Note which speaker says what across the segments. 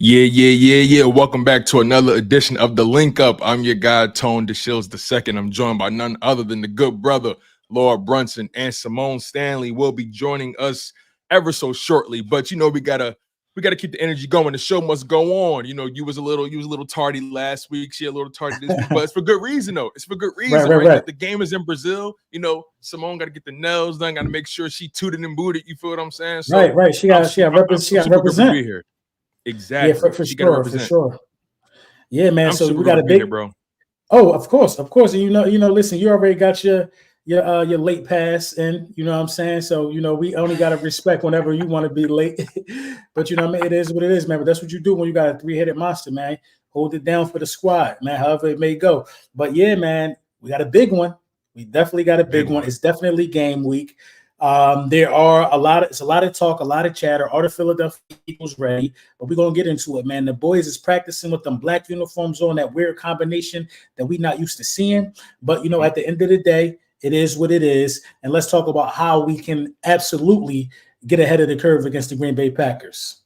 Speaker 1: Yeah. Welcome back to another edition of the Link Up. I'm your guy, Tone DeShields II. I'm joined by none other than the good brother, Lord Brunson, and Simone Stanley will be joining us ever so shortly. But we gotta keep the energy going. The show must go on. You was a little tardy last week. She a little tardy this week, but it's for good reason though. It's for good reason, right? The game is in Brazil. Simone got to get the nails done. Got to make sure she tooted and booted. You feel what I'm saying? So
Speaker 2: right. She got represent.
Speaker 1: Be here. Exactly.
Speaker 2: Yeah, for sure. Yeah, man.
Speaker 1: I'm
Speaker 2: so we got a big,
Speaker 1: here, bro.
Speaker 2: Oh, of course. And listen, you already got your late pass, and you know what I'm saying. So we only got to respect whenever you want to be late. But it is what it is, man. But that's what you do when you got a three-headed monster, man. Hold it down for the squad, man. However it may go. But yeah, man, we got a big one. We definitely got a big one. It's definitely game week. There are it's a lot of talk, a lot of chatter. Are the Philadelphia Eagles ready? But we're gonna get into it, man. The boys is practicing with them black uniforms on, that weird combination that we're not used to seeing. But at the end of the day, it is what it is. And let's talk about how we can absolutely get ahead of the curve against the Green Bay Packers.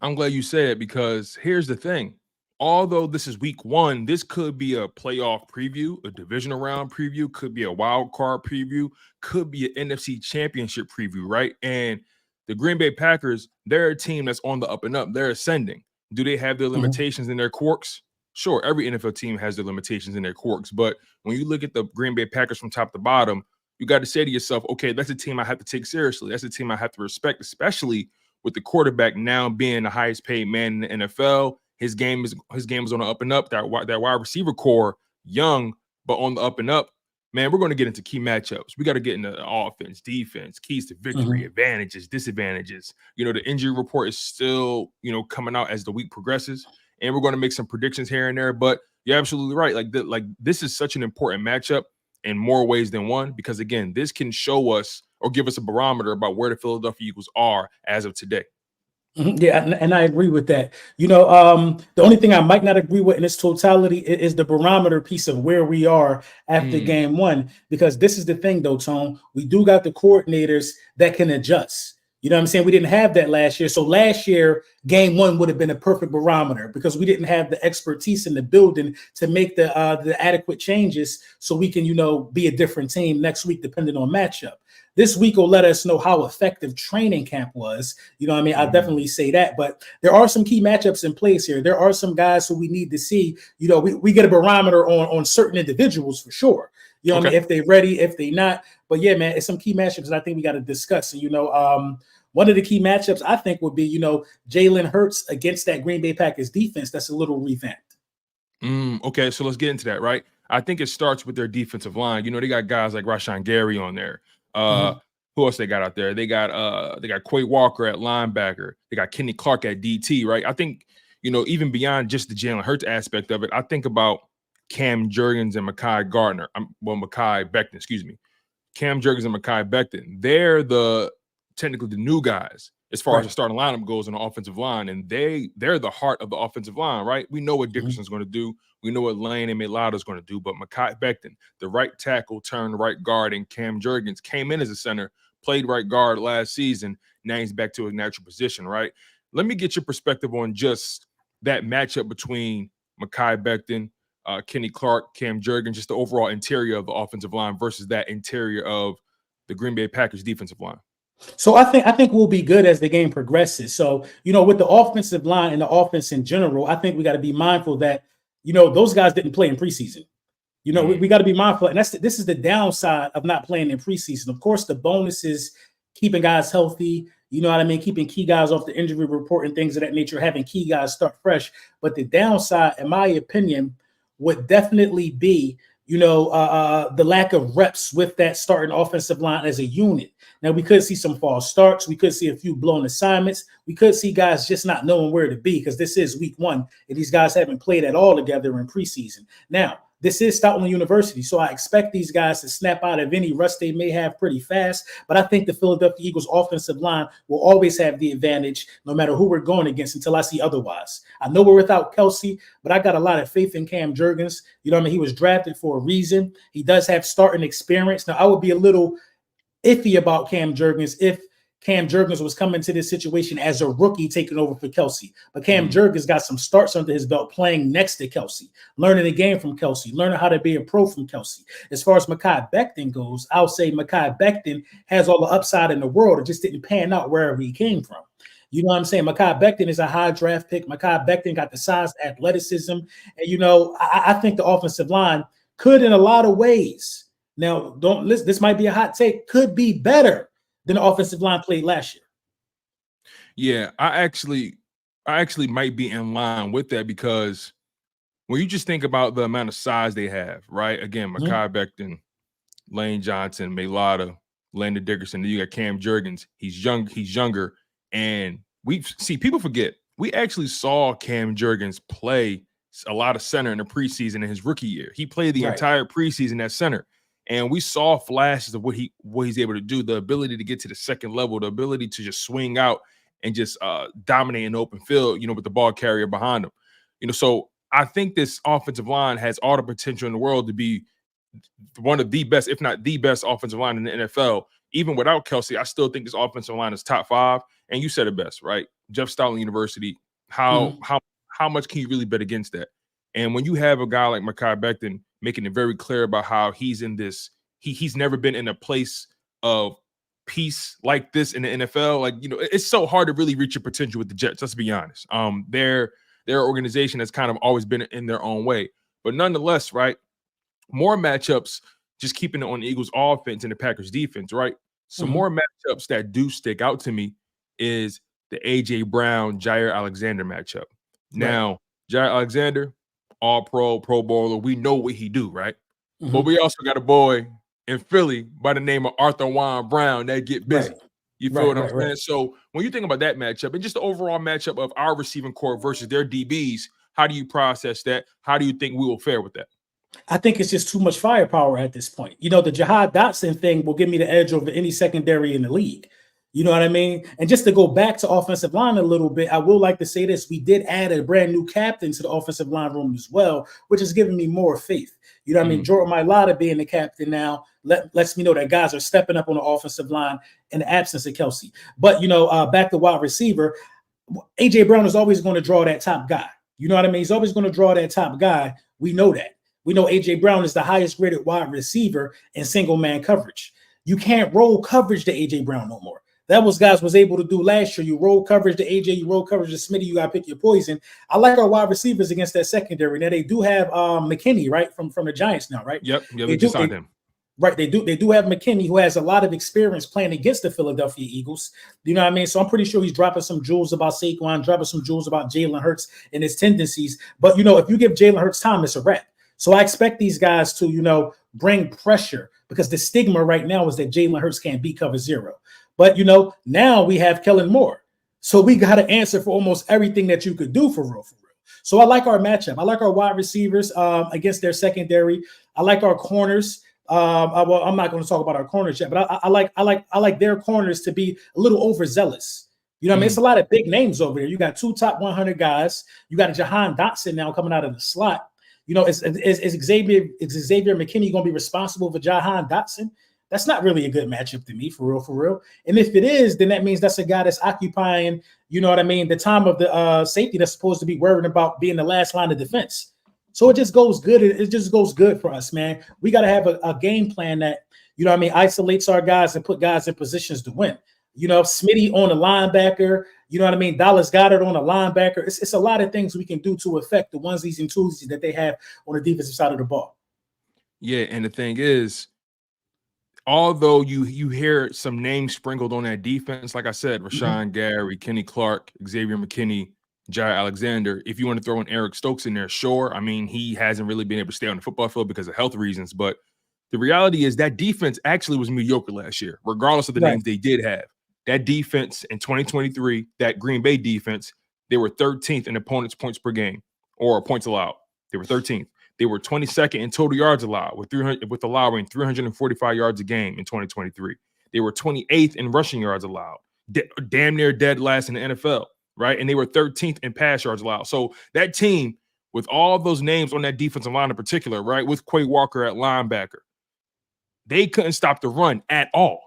Speaker 1: I'm glad you said it, because here's the thing. Although this is week one, this could be a playoff preview, a divisional round preview, could be a wild card preview, could be an NFC championship preview, right? And the Green Bay Packers, they're a team that's on the up and up. They're ascending. Do they have their limitations in their quirks? Sure, every NFL team has their limitations in their quirks. But when you look at the Green Bay Packers from top to bottom, you got to say to yourself, okay, that's a team I have to take seriously. That's a team I have to respect, especially with the quarterback now being the highest paid man in the NFL. His game is on the up and up. That wide receiver core, young, but on the up and up. Man, we're going to get into key matchups. We got to get into offense, defense, keys to victory, advantages, disadvantages. The injury report is still, coming out as the week progresses, and we're going to make some predictions here and there. But you're absolutely right. Like this is such an important matchup in more ways than one, because again, this can show us or give us a barometer about where the Philadelphia Eagles are as of today.
Speaker 2: Yeah, and I agree with that. The only thing I might not agree with in its totality is the barometer piece of where we are after game one, because this is the thing, though, Tone. We do got the coordinators that can adjust. You know what I'm saying? We didn't have that last year. So last year, game one would have been a perfect barometer because we didn't have the expertise in the building to make the adequate changes so we can, be a different team next week, depending on matchup. This week will let us know how effective training camp was. I definitely say that. But there are some key matchups in place here. There are some guys who we need to see. We get a barometer on certain individuals for sure. If they're ready, if they're not. But yeah, man, it's some key matchups that I think we got to discuss. And, one of the key matchups I think would be, Jalen Hurts against that Green Bay Packers defense that's a little revamped.
Speaker 1: Okay, so let's get into that, right? I think it starts with their defensive line. They got guys like Rashawn Gary on there. Who else they got out there? They got Quay Walker at linebacker. They got Kenny Clark at DT, right? I think, even beyond just the Jalen Hurts aspect of it, I think about Cam Jurgens and Mekhi Becton, excuse me. Cam Jurgens and Mekhi Becton. They're technically the new guys as far as the starting lineup goes on the offensive line, and they're the heart of the offensive line, right? We know what Dickerson's going to do. We know what Lane and Mailata is going to do, but Mekhi Becton, the right tackle turned right guard, and Cam Jurgens came in as a center, played right guard last season. Now he's back to his natural position, right? Let me get your perspective on just that matchup between Mekhi Becton, Kenny Clark, Cam Jurgens, just the overall interior of the offensive line versus that interior of the Green Bay Packers defensive line.
Speaker 2: So I think we'll be good as the game progresses. So, with the offensive line and the offense in general, I think we got to be mindful that, those guys didn't play in preseason. We got to be mindful. And this is the downside of not playing in preseason. Of course, the bonus is keeping guys healthy, keeping key guys off the injury report and things of that nature, having key guys start fresh. But the downside, in my opinion, would definitely be, the lack of reps with that starting offensive line as a unit. Now, we could see some false starts. We could see a few blown assignments. We could see guys just not knowing where to be because this is week one, and these guys haven't played at all together in preseason. Now, this is Stoutland University, so I expect these guys to snap out of any rust they may have pretty fast. But I think the Philadelphia Eagles offensive line will always have the advantage no matter who we're going against until I see otherwise. I know we're without Kelsey, but I got a lot of faith in Cam Jurgens. He was drafted for a reason. He does have starting experience. Now, I would be a little iffy about Cam Jurgens if Cam Jurgens was coming to this situation as a rookie taking over for Kelsey. But Cam Jurgens got some starts under his belt playing next to Kelsey, learning the game from Kelsey, learning how to be a pro from Kelsey. As far as Mekhi Becton goes, I'll say Mekhi Becton has all the upside in the world. It just didn't pan out wherever he came from. You know what I'm saying? Mekhi Becton is a high draft pick. Mekhi Becton got the size, athleticism. And, I think the offensive line could, in a lot of ways, now don't listen, this might be a hot take, could be better than the offensive line played last year.
Speaker 1: Yeah, I actually might be in line with that, because when you just think about the amount of size they have, right? Again, Mekhi Becton, Lane Johnson, Mailata, Landon Dickerson. Then you got Cam Jurgens. He's younger. And people forget, we actually saw Cam Jurgens play a lot of center in the preseason in his rookie year. He played the entire preseason at center. And we saw flashes of what he's able to do, the ability to get to the second level, the ability to just swing out and just dominate in the open field, with the ball carrier behind him. So I think this offensive line has all the potential in the world to be one of the best, if not the best offensive line in the NFL. Even without Kelsey, I still think this offensive line is top 5. And you said it best, right? Jeff Stoutland University. How much can you really bet against that? And when you have a guy like Mekhi Becton making it very clear about how he's in this, he's never been in a place of peace like this in the NFL. Like, it's so hard to really reach your potential with the Jets. Let's be honest. They're an organization that's kind of always been in their own way. But nonetheless, right? More matchups, just keeping it on the Eagles offense and the Packers defense, right? Some more matchups that do stick out to me is the A.J. Brown, Jair Alexander matchup. Now, Jair Alexander, all-pro, Pro Bowler, we know what he do, right? But we also got a boy in Philly by the name of Arthur Juan Brown that get busy. You feel what I'm saying? So when you think about that matchup and just the overall matchup of our receiving core versus their DBs, how do you process that? How do you think we will fare with that?
Speaker 2: I think it's just too much firepower at this point. The Jahan Dotson thing will give me the edge over any secondary in the league. You know what I mean? And just to go back to offensive line a little bit, I will like to say this. We did add a brand new captain to the offensive line room as well, which is giving me more faith. You know what I mean? Jordan Mailata being the captain now lets me know that guys are stepping up on the offensive line in the absence of Kelsey. But, back to wide receiver, A.J. Brown is always going to draw that top guy. You know what I mean? He's always going to draw that top guy. We know that. We know A.J. Brown is the highest graded wide receiver in single man coverage. You can't roll coverage to A.J. Brown no more. That was guys was able to do last year. You roll coverage to AJ, you roll coverage to Smitty, you got to pick your poison. I like our wide receivers against that secondary. Now, they do have McKinney, right, from the Giants now, right?
Speaker 1: Yep, they just signed him.
Speaker 2: Right, they do have McKinney, who has a lot of experience playing against the Philadelphia Eagles. You know what I mean? So I'm pretty sure he's dropping some jewels about Saquon, dropping some jewels about Jalen Hurts and his tendencies. But, if you give Jalen Hurts time, it's a wrap. So I expect these guys to, bring pressure, because the stigma right now is that Jalen Hurts can't beat cover 0. But, now we have Kellen Moore. So we got to answer for almost everything that you could do for real. So I like our matchup. I like our wide receivers against their secondary. I like our corners. I'm not going to talk about our corners yet, but I like their corners to be a little overzealous. You know what I mean? It's a lot of big names over there. You got 2 top 100 guys. You got a Jahan Dotson now coming out of the slot. Is Xavier McKinney going to be responsible for Jahan Dotson? That's not really a good matchup to me, for real. And if it is, then that means that's a guy that's occupying, the time of the safety that's supposed to be worrying about being the last line of defense. So it just goes good. It just goes good for us, man. We got to have a game plan that, isolates our guys and put guys in positions to win. Smitty on a linebacker, Dallas Goedert on a linebacker. It's a lot of things we can do to affect the onesies and twosies that they have on the defensive side of the ball.
Speaker 1: Yeah, and the thing is, although you hear some names sprinkled on that defense, like I said, Rashawn Gary, Kenny Clark, Xavier McKinney, Jair Alexander. If you want to throw in Eric Stokes in there, sure. I mean, he hasn't really been able to stay on the football field because of health reasons. But the reality is that defense actually was mediocre last year, regardless of the names they did have. That defense in 2023, that Green Bay defense, they were 13th in opponents' points per game or points allowed. They were 13th. They were 22nd in total yards allowed, with allowing 345 yards a game in 2023. They were 28th in rushing yards allowed, damn near dead last in the NFL, right? And they were 13th in pass yards allowed. So that team, with all those names on that defensive line in particular, right, with Quay Walker at linebacker, they couldn't stop the run at all.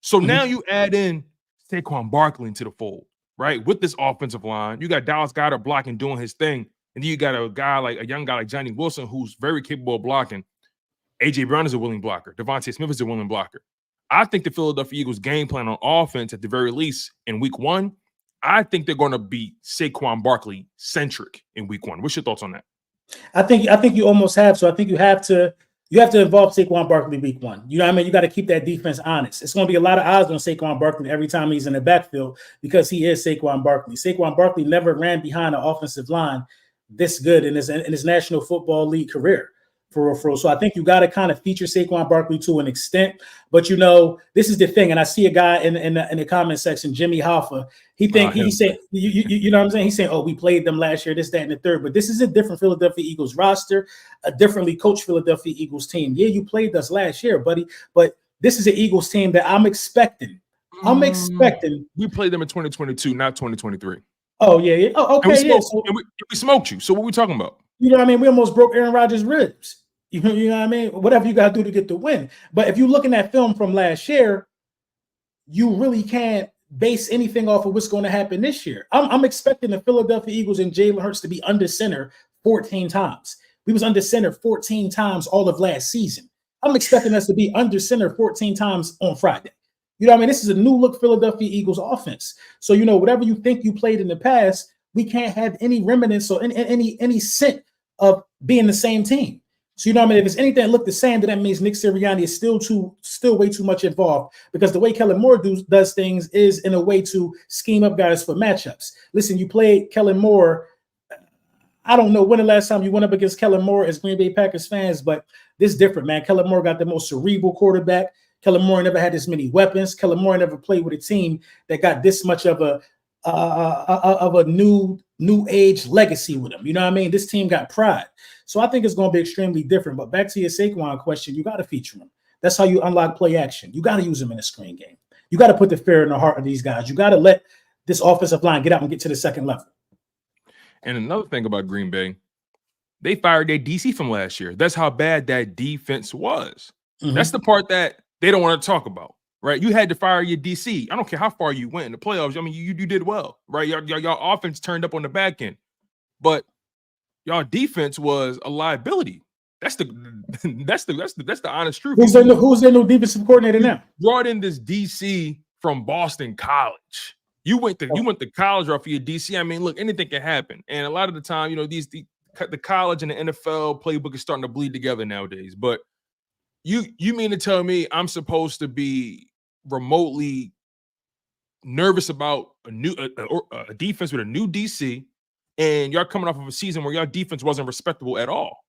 Speaker 1: So now you add in Saquon Barkley into the fold, right? With this offensive line, you got Dallas Goedert blocking, doing his thing. And then you got a young guy like Johnny Wilson, who's very capable of blocking. A.J. Brown is a willing blocker. Devontae Smith is a willing blocker. I think the Philadelphia Eagles game plan on offense, at the very least, in week 1, I think they're going to be Saquon Barkley centric in week 1. What's your thoughts on that?
Speaker 2: I think you almost have. So I think you have to involve Saquon Barkley week 1. You know what I mean? You got to keep that defense honest. It's going to be a lot of odds on Saquon Barkley every time he's in the backfield because he is Saquon Barkley. Saquon Barkley never ran behind an offensive line this good in his National Football League career. For real. So I think you got to kind of feature Saquon Barkley to an extent. But, this is the thing. And I see a guy in the comment section, Jimmy Hoffa. He said, you know what I'm saying? He's saying, oh, we played them last year, this, that, and the third. But this is a different Philadelphia Eagles roster, a differently coached Philadelphia Eagles team. Yeah, you played us last year, buddy. But this is an Eagles team that I'm expecting.
Speaker 1: We played them in 2022, not 2023.
Speaker 2: Oh, yeah. Oh, okay.
Speaker 1: And we smoked you. So what are we talking about?
Speaker 2: You know what I mean? We almost broke Aaron Rodgers' ribs. You know what I mean? Whatever you got to do to get the win. But if you're looking at film from last year, you really can't base anything off of what's going to happen this year. I'm expecting the Philadelphia Eagles and Jalen Hurts to be under center 14 times. We was under center 14 times all of last season. I'm expecting us to be under center 14 times on Friday. You know what I mean? This is a new look Philadelphia Eagles offense. So, whatever you think you played in the past, we can't have any remnants or any scent of being the same team. So, you know what I mean? If it's anything that look the same, then that means Nick Sirianni is still way too much involved because the way Kellen Moore does things is in a way to scheme up guys for matchups. Listen, you played Kellen Moore. I don't know when the last time you went up against Kellen Moore as Green Bay Packers fans, but this is different, man. Kellen Moore got the most cerebral quarterback. Kellen Moore never had this many weapons. Kellen Moore never played with a team that got this much of a new age legacy with him. You know what I mean? This team got pride. So I think it's going to be extremely different. But back to your Saquon question, you got to feature him. That's how you unlock play action. You got to use him in a screen game. You got to put the fear in the heart of these guys. You got to let this offensive line get out and get to the second level.
Speaker 1: And another thing about Green Bay, they fired their DC from last year. That's how bad that defense was. Mm-hmm. That's the part that they don't want to talk about, right? You had to fire your DC. I don't care how far you went in the playoffs. I mean, you did well, right? Y'all offense turned up on the back end, but y'all defense was a liability. That's the honest truth.
Speaker 2: Who's their new defensive coordinator now?
Speaker 1: Brought in this DC from Boston College. You went to college off of your DC. I mean, look, anything can happen. And a lot of the time, the college and the NFL playbook is starting to bleed together nowadays. But you mean to tell me I'm supposed to be remotely nervous about a defense with a new DC, and y'all coming off of a season where y'all defense wasn't respectable at all?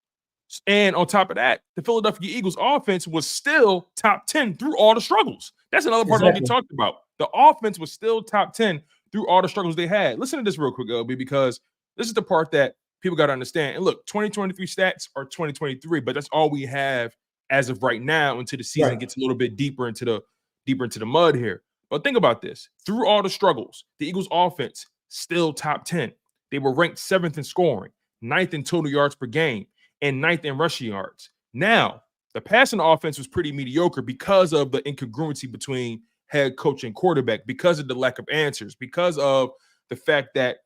Speaker 1: And on top of that, the Philadelphia Eagles offense was still top 10 through all the struggles. That's another part that we talked about. The offense was still top 10 through all the struggles they had. Listen to this real quick, LB, because this is the part that people got to understand. And look, 2023 stats are 2023, but that's all we have as of right now until the season gets a little bit deeper into the mud here. But think about this. Through all the struggles, the Eagles offense still top 10. They were ranked 7th in scoring, 9th in total yards per game, and 9th in rushing yards. Now, the passing offense was pretty mediocre because of the incongruency between head coach and quarterback, because of the lack of answers, because of the fact that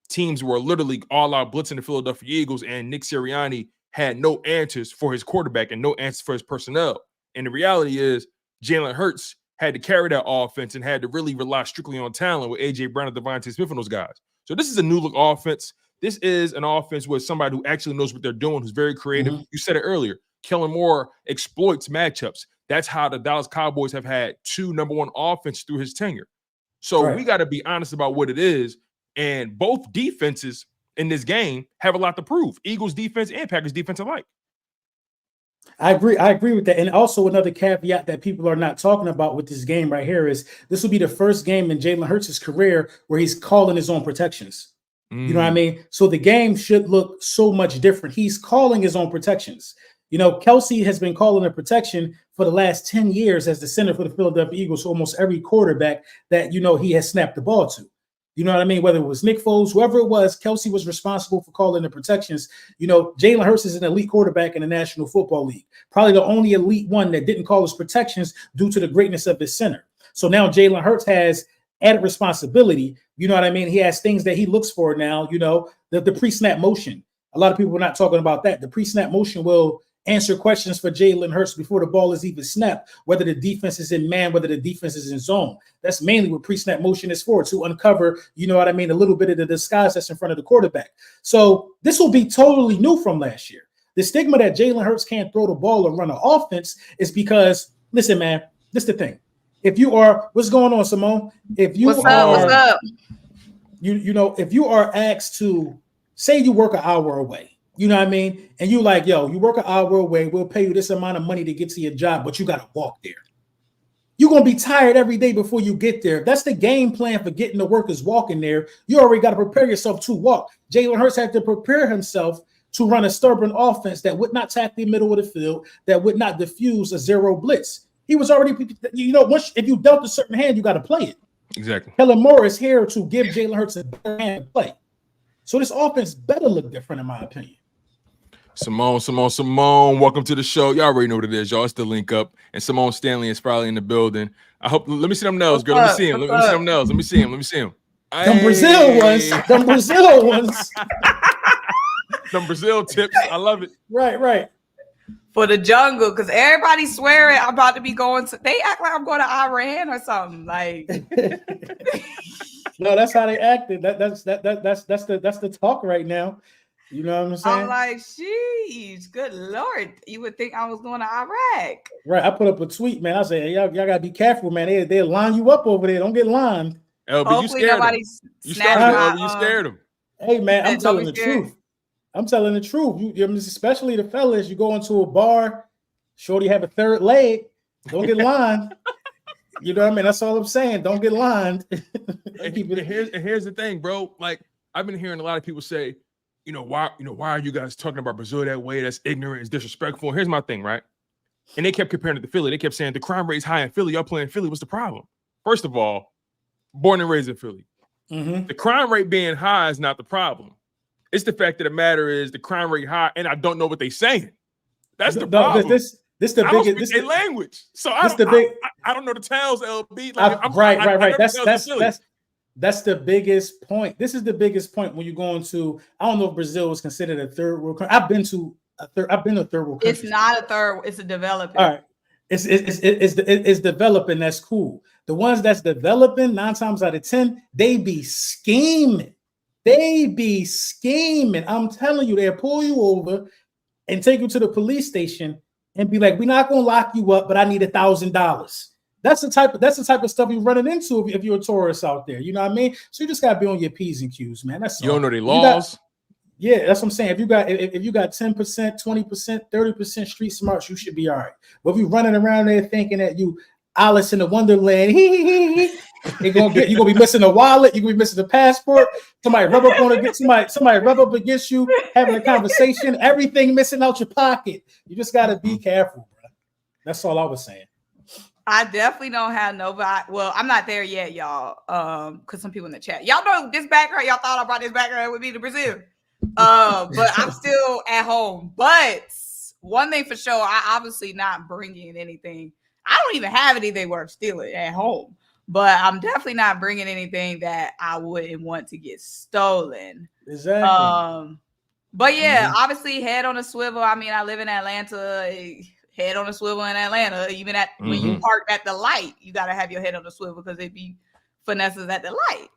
Speaker 1: teams were literally all out blitzing the Philadelphia Eagles, and Nick Sirianni had no answers for his quarterback and no answers for his personnel. And the reality is Jalen Hurts had to carry that offense and had to really rely strictly on talent with A.J. Brown and Devontae Smith and those guys. So this is a new look offense. This is an offense with somebody who actually knows what they're doing, who's very creative. Mm-hmm. You said it earlier. Kellen Moore exploits matchups. That's how the Dallas Cowboys have had 2 number 1 offense through his tenure. So we got to be honest about what it is. And both defenses in this game have a lot to prove. Eagles defense and Packers defense alike.
Speaker 2: I agree with that. And also another caveat that people are not talking about with this game right here is this will be the first game in Jalen Hurts' career where he's calling his own protections. You know what I mean? So the game should look so much different. He's calling his own protections. Kelsey has been calling a protection for the last 10 years as the center for the Philadelphia Eagles, almost every quarterback that, he has snapped the ball to. You know what I mean? Whether it was Nick Foles, whoever it was, Kelsey was responsible for calling the protections. Jalen Hurts is an elite quarterback in the National Football League. Probably the only elite one that didn't call his protections due to the greatness of his center. So now Jalen Hurts has added responsibility. You know what I mean? He has things that he looks for now, the pre-snap motion. A lot of people are not talking about that. The pre-snap motion will answer questions for Jalen Hurts before the ball is even snapped, whether the defense is in man, whether the defense is in zone. That's mainly what pre-snap motion is for, to uncover, a little bit of the disguise that's in front of the quarterback. So this will be totally new from last year. The stigma that Jalen Hurts can't throw the ball or run an offense is because, listen, man, this is the thing. If you are, what's going on, Simone? If you
Speaker 3: what's up?
Speaker 2: If you are asked to, say you work an hour away, you know what I mean? And you like, yo, you work an hour away, we'll pay you this amount of money to get to your job, but you got to walk there. You're going to be tired every day before you get there. If that's the game plan for getting to work is walking there, you already got to prepare yourself to walk. Jalen Hurts had to prepare himself to run a stubborn offense that would not tackle the middle of the field, that would not diffuse a zero blitz. He was already, once if you dealt a certain hand, you got to play it.
Speaker 1: Exactly.
Speaker 2: Kellen Moore is here to give Jalen Hurts a better hand to play. So this offense better look different, in my opinion.
Speaker 1: Simone, welcome to the show. Y'all already know what it is, y'all. It's the Link Up, and Simone Stanley is probably in the building. I hope. Let me see them nails, girl. Let me see him. Let me see them nails. Let me see him.
Speaker 2: Them Brazil ones. Them
Speaker 1: Brazil tips. I love it.
Speaker 2: Right.
Speaker 3: For the jungle, because everybody swearing I'm about to be going to. They act like I'm going to Iran or something. Like,
Speaker 2: no, that's how they acted. That's the talk right now. You know what I'm saying?
Speaker 3: I'm like, sheesh, good Lord. You would think I was going to Iraq.
Speaker 2: Right. I put up a tweet, man. I said, hey, y'all gotta be careful, man. They'll line you up over there. Don't get lined.
Speaker 1: LB, you scared him. You scared him.
Speaker 2: Hey, man, I'm telling the truth. I'm telling the truth. Especially the fellas, you go into a bar, shorty have a third leg. Don't get lined. You know what I mean? That's all I'm saying. Don't get lined.
Speaker 1: Here's the thing, bro. Like, I've been hearing a lot of people say, why are you guys talking about Brazil that way? That's ignorant, it's disrespectful. Here's my thing, right? And they kept comparing it to Philly. They kept saying the crime rate is high in Philly. Y'all playing Philly. What's the problem? First of all, born and raised in Philly.
Speaker 2: Mm-hmm.
Speaker 1: The crime rate being high is not the problem. It's the fact that the matter is the crime rate high, and I don't know what they're saying. That's the problem.
Speaker 2: This the
Speaker 1: I
Speaker 2: biggest.
Speaker 1: Don't speak language, so I don't know the towns. LB,
Speaker 2: right. That's the biggest point. This is the biggest point when you're going to. I don't know if Brazil is considered a third world country. I've been to a third world country.
Speaker 3: It's not a third. It's a developing.
Speaker 2: All right. It's developing. That's cool. The ones that's developing, 9 times out of 10, they be scheming. I'm telling you, they'll pull you over and take you to the police station and be like, "We're not gonna lock you up, but I need $1,000." That's the type of stuff you're running into if you're a tourist out there. You know what I mean? So you just gotta be on your P's and Q's, man. That's
Speaker 1: you don't know the laws.
Speaker 2: Yeah, that's what I'm saying. If you got 10%, 20%, 30% street smarts, you should be all right. But if you're running around there thinking that you Alice in the Wonderland, you're gonna be missing a wallet, you're gonna be missing a passport, somebody rub up against you, having a conversation, everything missing out your pocket. You just gotta be careful, bro. That's all I was saying.
Speaker 3: I definitely don't have nobody. Well, I'm not there yet, y'all. Because some people in the chat, y'all know this background. Y'all thought I brought this background with me to Brazil. But I'm still at home. But one thing for sure, I obviously not bringing anything. I don't even have anything worth stealing at home. But I'm definitely not bringing anything that I wouldn't want to get stolen.
Speaker 2: Exactly.
Speaker 3: But yeah, obviously head on a swivel. I mean, I live in Atlanta. Head on a swivel in Atlanta. Even when you park at the light, you gotta have your head on the swivel because it be finesses at the light.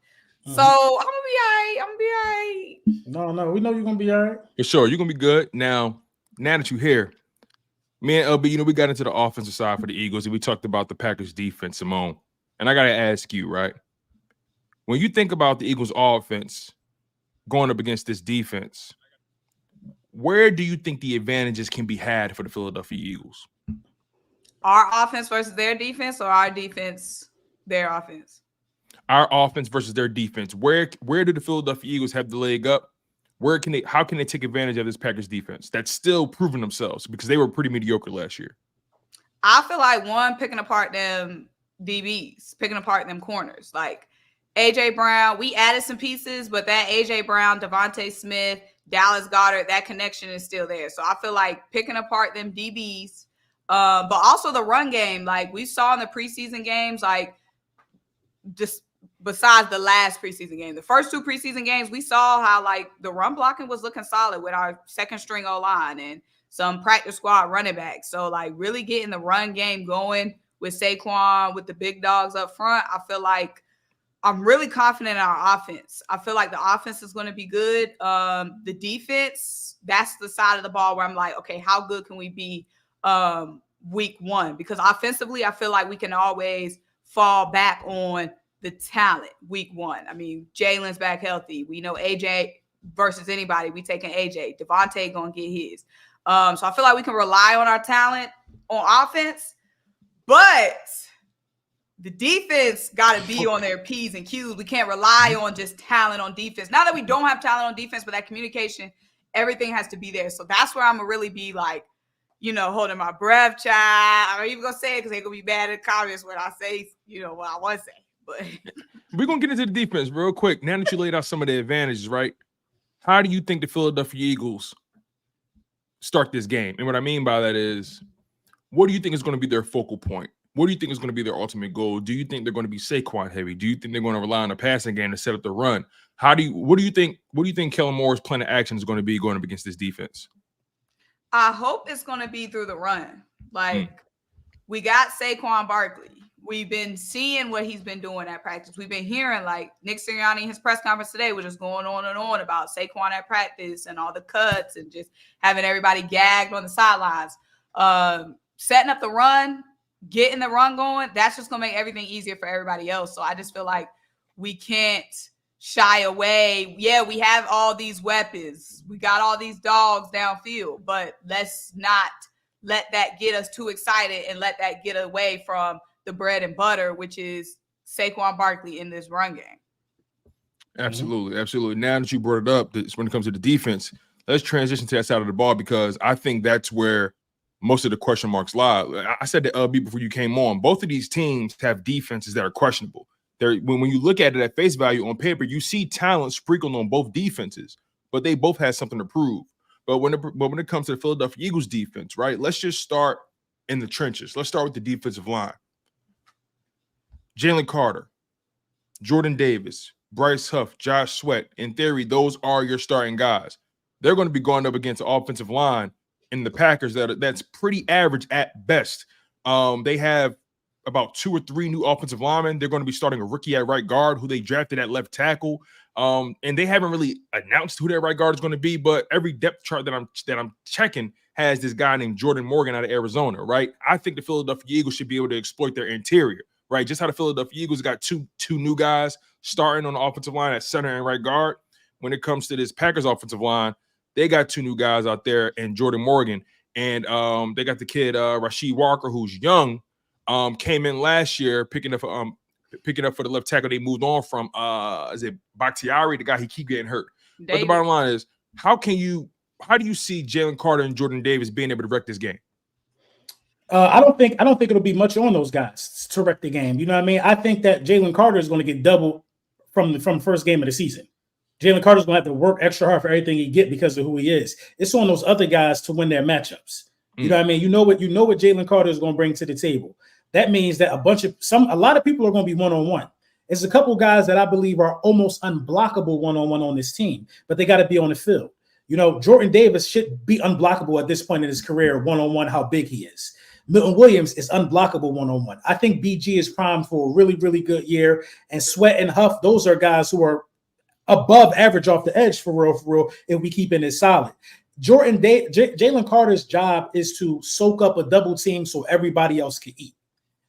Speaker 3: So I'm gonna be all right.
Speaker 2: No, we know you're gonna be all right.
Speaker 1: For sure, you're gonna be good. Now that you're here, me and LB, we got into the offensive side for the Eagles and we talked about the Packers defense, Simone. And I gotta ask you, right? When you think about the Eagles offense going up against this defense, where do you think the advantages can be had for the Philadelphia Eagles?
Speaker 3: Our offense versus their defense, or our defense, their offense?
Speaker 1: Our offense versus their defense. Where do the Philadelphia Eagles have the leg up? How can they take advantage of this Packers defense that's still proving themselves because they were pretty mediocre last year?
Speaker 3: I feel like picking apart them DBs, picking apart them corners. Like AJ Brown, we added some pieces, but that AJ Brown, Devontae Smith, Dallas Goedert, that connection is still there. So I feel like picking apart them DBs, but also the run game. Like we saw in the preseason games, like just besides the last preseason game. The first 2 preseason games, we saw how like the run blocking was looking solid with our second string O-line and some practice squad running backs. So like really getting the run game going with Saquon, with the big dogs up front, I feel like I'm really confident in our offense. I feel like the offense is going to be good. The defense, that's the side of the ball where I'm like, okay, how good can we be week 1? Because offensively, I feel like we can always fall back on the talent week 1. I mean, Jalen's back healthy. We know AJ versus anybody. We taking AJ. Devontae going to get his. So I feel like we can rely on our talent on offense, but the defense got to be on their P's and Q's. We can't rely on just talent on defense. Not that we don't have talent on defense, but that communication, everything has to be there. So that's where I'm going to really be like, holding my breath, child. I'm not even going to say it because they're going to be mad in the comments when I say, what I want to say. But
Speaker 1: we're going to get into the defense real quick. Now that you laid out some of the advantages, right? How do you think the Philadelphia Eagles start this game? And what I mean by that is, what do you think is going to be their focal point? What do you think is going to be their ultimate goal? Do you think they're going to be Saquon heavy? Do you think they're going to rely on the passing game to set up the run? What do you think Kellen Moore's plan of action is going to be going up against this defense?
Speaker 3: I hope it's going to be through the run. Like, we got Saquon Barkley. We've been seeing what he's been doing at practice. We've been hearing, like, Nick Sirianni in his press conference today was just going on and on about Saquon at practice and all the cuts and just having everybody gagged on the sidelines. Setting up the run, getting the run going, that's just going to make everything easier for everybody else. So I just feel like we can't shy away. Yeah, we have all these weapons. We got all these dogs downfield, but let's not let that get us too excited and let that get away from the bread and butter, which is Saquon Barkley in this run game.
Speaker 1: Absolutely, absolutely. Now that you brought it up, when it comes to the defense, let's transition to that side of the ball because I think that's where most of the question marks lie. I said to LB before you came on, both of these teams have defenses that are questionable. When you look at it at face value on paper, you see talent sprinkled on both defenses, but they both have something to prove. But when it comes to the Philadelphia Eagles defense, right, let's just start in the trenches. Let's start with the defensive line. Jalen Carter, Jordan Davis, Bryce Huff, Josh Sweat. In theory, those are your starting guys. They're going to be going up against an offensive line in the Packers that's pretty average at best. They have about 2 or 3 new offensive linemen. They're going to be starting a rookie at right guard who they drafted at left tackle. And they haven't really announced who their right guard is going to be, but every depth chart that I'm checking has this guy named Jordan Morgan out of Arizona, right? I think the Philadelphia Eagles should be able to exploit their interior, right? Just how the Philadelphia Eagles got two new guys starting on the offensive line at center and right guard. When it comes to this Packers offensive line, they got 2 new guys out there and Jordan Morgan. And they got the kid Rasheed Walker, who's young, came in last year picking up for the left tackle. They moved on from is it Bakhtiari, the guy he keep getting hurt. David. But the bottom line is, how do you see Jalen Carter and Jordan Davis being able to wreck this game?
Speaker 2: I don't think it'll be much on those guys to wreck the game. You know what I mean? I think that Jalen Carter is going to get doubled from first game of the season. Jalen Carter's going to have to work extra hard for everything he get because of who he is. It's on those other guys to win their matchups. You know what I mean? You know what Jalen Carter is going to bring to the table. That means that a lot of people are going to be one-on-one. There's a couple guys that I believe are almost unblockable one-on-one on this team, but they got to be on the field. Jordan Davis should be unblockable at this point in his career, one-on-one, how big he is. Milton Williams is unblockable one-on-one. I think BG is primed for a really, really good year. And Sweat and Huff, those are guys who are above average off the edge for real, if we keep it solid. Jalen Carter's job is to soak up a double team so everybody else can eat.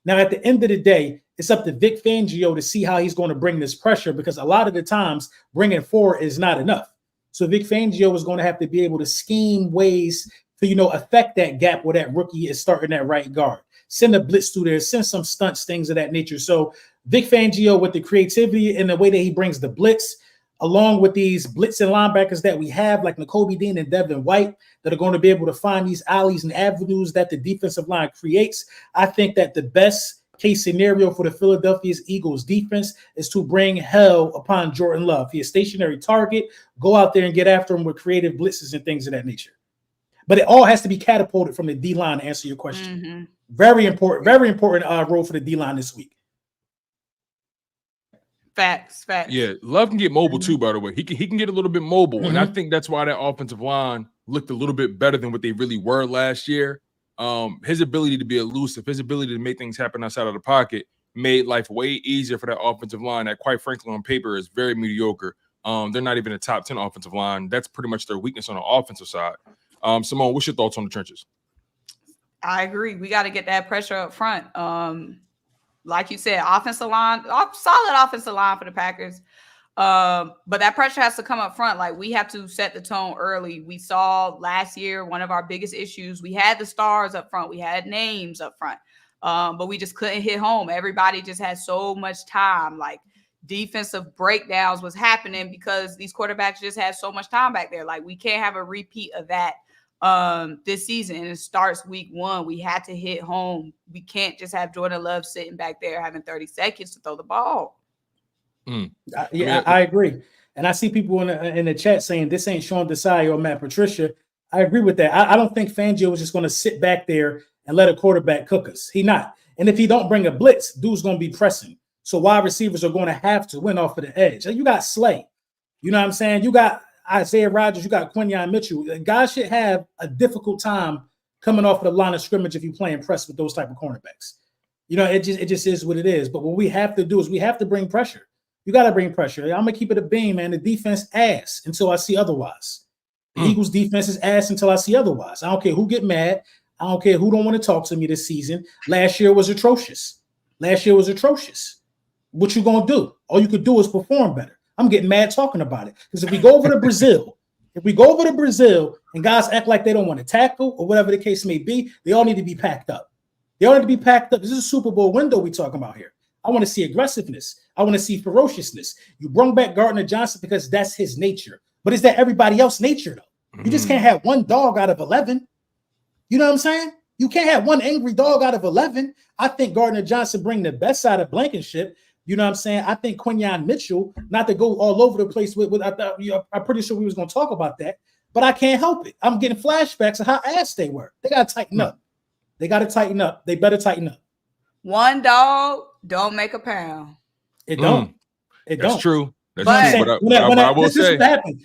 Speaker 2: Now, at the end of the day, it's up to Vic Fangio to see how he's going to bring this pressure because a lot of the times bringing 4 is not enough. So Vic Fangio is going to have to be able to scheme ways to, affect that gap where that rookie is starting at right guard. Send a blitz through there, send some stunts, things of that nature. So Vic Fangio, with the creativity and the way that he brings the blitz, along with these blitzing linebackers that we have, like Nakobe Dean and Devin White, that are going to be able to find these alleys and avenues that the defensive line creates. I think that the best case scenario for the Philadelphia Eagles defense is to bring hell upon Jordan Love. He's a stationary target. Go out there and get after him with creative blitzes and things of that nature. But it all has to be catapulted from the D-line to answer your question. Mm-hmm. Very important role for the D-line this week.
Speaker 3: Facts.
Speaker 1: Yeah, Love can get mobile too, by the way. He can get a little bit mobile. And I think that's why that offensive line looked a little bit better than what they really were last year. His ability to be elusive, his ability to make things happen outside of the pocket made life way easier for that offensive line that, quite frankly, on paper is very mediocre. They're not even a top 10 offensive line. That's pretty much their weakness on the offensive side. Simone, what's your thoughts on the trenches?
Speaker 3: I agree. We got to get that pressure up front. Like you said, offensive line, solid offensive line for the Packers. But that pressure has to come up front. Like, we have to set the tone early. We saw last year one of our biggest issues. We had the stars up front. We had names up front. But we just couldn't hit home. Everybody just had so much time. Like, defensive breakdowns was happening because these quarterbacks just had so much time back there. Like, we can't have a repeat of that this season. And it starts week 1. We had to hit home. We can't just have Jordan Love sitting back there having 30 seconds to throw the ball.
Speaker 2: I agree. And I see people in the chat saying this ain't Sean Desai or Matt Patricia. I agree with that. I don't think Fangio was just going to sit back there and let a quarterback cook us. He not. And if he don't bring a blitz, dude's going to be pressing. So wide receivers are going to have to win off of the edge. You got Slay. You know what I'm saying? You got Isaiah Rodgers. You got Quinyon Mitchell. Guys should have a difficult time coming off of the line of scrimmage if you play and press with those type of cornerbacks. You know, it just is what it is. But what we have to do is we have to bring pressure. You got to bring pressure. I'm going to keep it a beam, man. The defense ass until I see otherwise. The Eagles defense is ass until I see otherwise. I don't care who get mad. I don't care who don't want to talk to me this season. Last year was atrocious. What you going to do? All you could do is perform better. I'm getting mad talking about it. Because if we go over to Brazil, and guys act like they don't want to tackle or whatever the case may be, they all need to be packed up. This is a Super Bowl window we talking about here. I want to see aggressiveness. I want to see ferociousness. You brought back Gardner Johnson because that's his nature. But is that everybody else's nature, though? You just can't have one dog out of 11. You know what I'm saying? You can't have one angry dog out of 11. I think Gardner Johnson bring the best side of Blankenship. You know what I'm saying? I think Quinyon Mitchell, not to go all over the place with I'm pretty sure we was going to talk about that, but I can't help it. I'm getting flashbacks of how ass they were. They got to tighten up. They better tighten up.
Speaker 3: One dog don't make a pound.
Speaker 2: It don't.
Speaker 1: That's true. That's
Speaker 2: true.
Speaker 1: But I will say,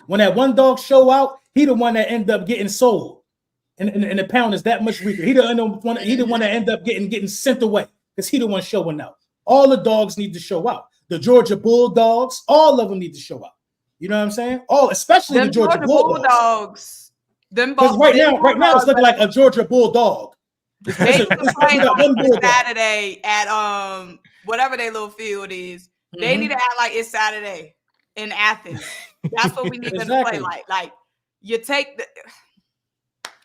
Speaker 2: when that one dog show out, he the one that end up getting sold. And the pound is that much weaker. He the one that end up getting sent away because he the one showing out. All the dogs need to show out. The Georgia Bulldogs, all of them need to show out. You know what I'm saying? Especially the Georgia Bulldogs. Right now it's looking like a Georgia Bulldog.
Speaker 3: They play on Saturday at whatever their little field is. They need to act like it's Saturday in Athens. That's what we need them to play like. Like, you take the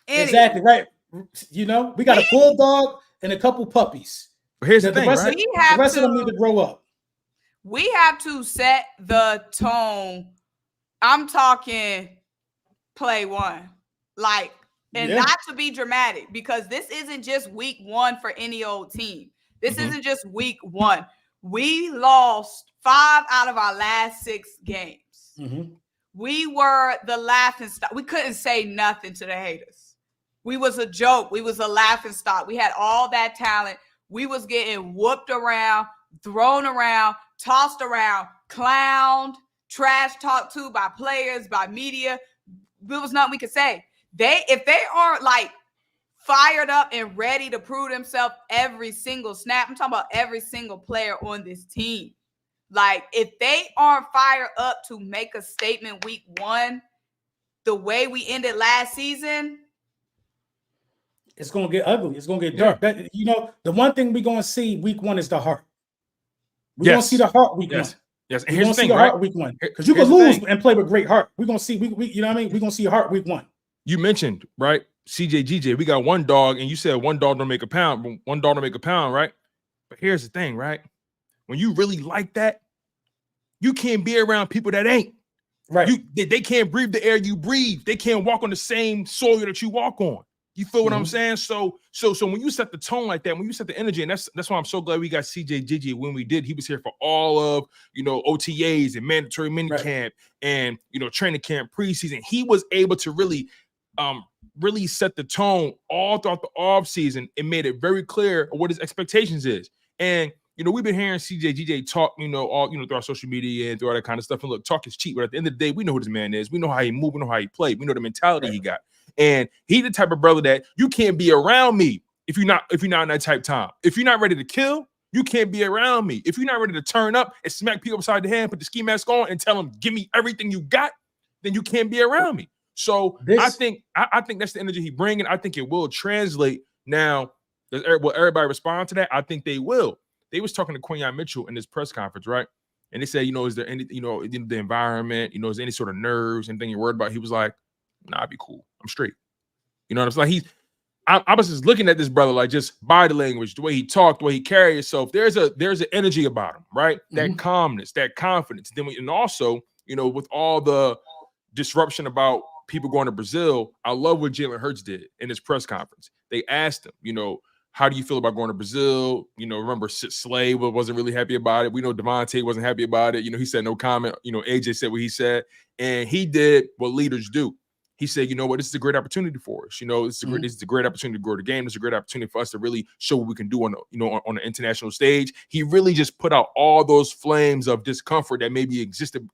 Speaker 2: exactly right. You know, we got a bulldog and a couple puppies.
Speaker 1: But here's the thing,
Speaker 2: right? The rest of them need to grow up.
Speaker 3: We have to set the tone. I'm talking play 1. Like, and not to be dramatic, because this isn't just week 1 for any old team. This isn't just week 1. We lost 5 out of our last 6 games. We were the laughing stock. We couldn't say nothing to the haters. We was a joke. We was a laughing stock. We had all that talent. We was getting whooped around, thrown around, tossed around, clowned, trash talked to by players, by media. There was nothing we could say. If they aren't like fired up and ready to prove themselves every single snap, I'm talking about every single player on this team. Like, if they aren't fired up to make a statement week 1, the way we ended last season,
Speaker 2: it's going to get ugly. It's going to get dark. That, you know, the one thing we're going to see week 1 is the heart. We're going to see the heart week 1.
Speaker 1: Yes, and
Speaker 2: we're going to see the heart week 1. Because you can lose and play with great heart. We're going to see, you know what I mean? We're going to see heart week 1.
Speaker 1: You mentioned, right, CJGJ, we got one dog, and you said one dog don't make a pound, but one dog don't make a pound, right? But here's the thing, right? When you really like that, you can't be around people that ain't.
Speaker 2: Right.
Speaker 1: They can't breathe the air you breathe. They can't walk on the same soil that you walk on. You feel what I'm saying? So when you set the tone like that, when you set the energy, and that's why I'm so glad we got CJGJ when we did. He was here for all of, OTAs and mandatory minicamp and, training camp preseason. He was able to really set the tone all throughout the offseason and made it very clear what his expectations is. And we've been hearing GJ talk, all through our social media and through all that kind of stuff. And look, talk is cheap, but at the end of the day, we know who this man is. We know how he moves, we know how he plays, we know the mentality he got. And he's the type of brother that you can't be around me if you're not in that type of time. If you're not ready to kill, you can't be around me. If you're not ready to turn up and smack people upside the head, put the ski mask on and tell them, give me everything you got, then you can't be around me. So I think that's the energy he bringing. I think it will translate. Now, will everybody respond to that? I think they will. They was talking to Quinyon Mitchell in this press conference, right? And they said, is there any, the environment, is there any sort of nerves, anything you're worried about? He was like, nah, I'd be cool. I'm straight. You know what I'm saying? I was just looking at this brother, like just body language, the way he talked, the way he carried himself. There's an energy about him, right? That calmness, that confidence. And also, with all the disruption about people going to Brazil, I love what Jalen Hurts did in his press conference. They asked him, how do you feel about going to Brazil? Remember Slay wasn't really happy about it. We know Devontae wasn't happy about it. He said no comment. AJ said what he said, and he did what leaders do. He said, you know what, this is a great opportunity for us. This is a great opportunity to grow the game. It's a great opportunity for us to really show what we can do on the international stage. He really just put out all those flames of discomfort that maybe existed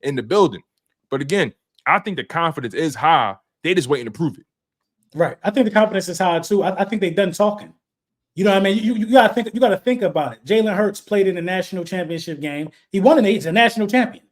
Speaker 1: in the building. But again, I think the confidence is high. They just waiting to prove it.
Speaker 2: Right. I think the confidence is high too. I think they're done talking. You know what I mean? You gotta think about it. Jalen Hurts played in the national championship game. He won he's a national champion.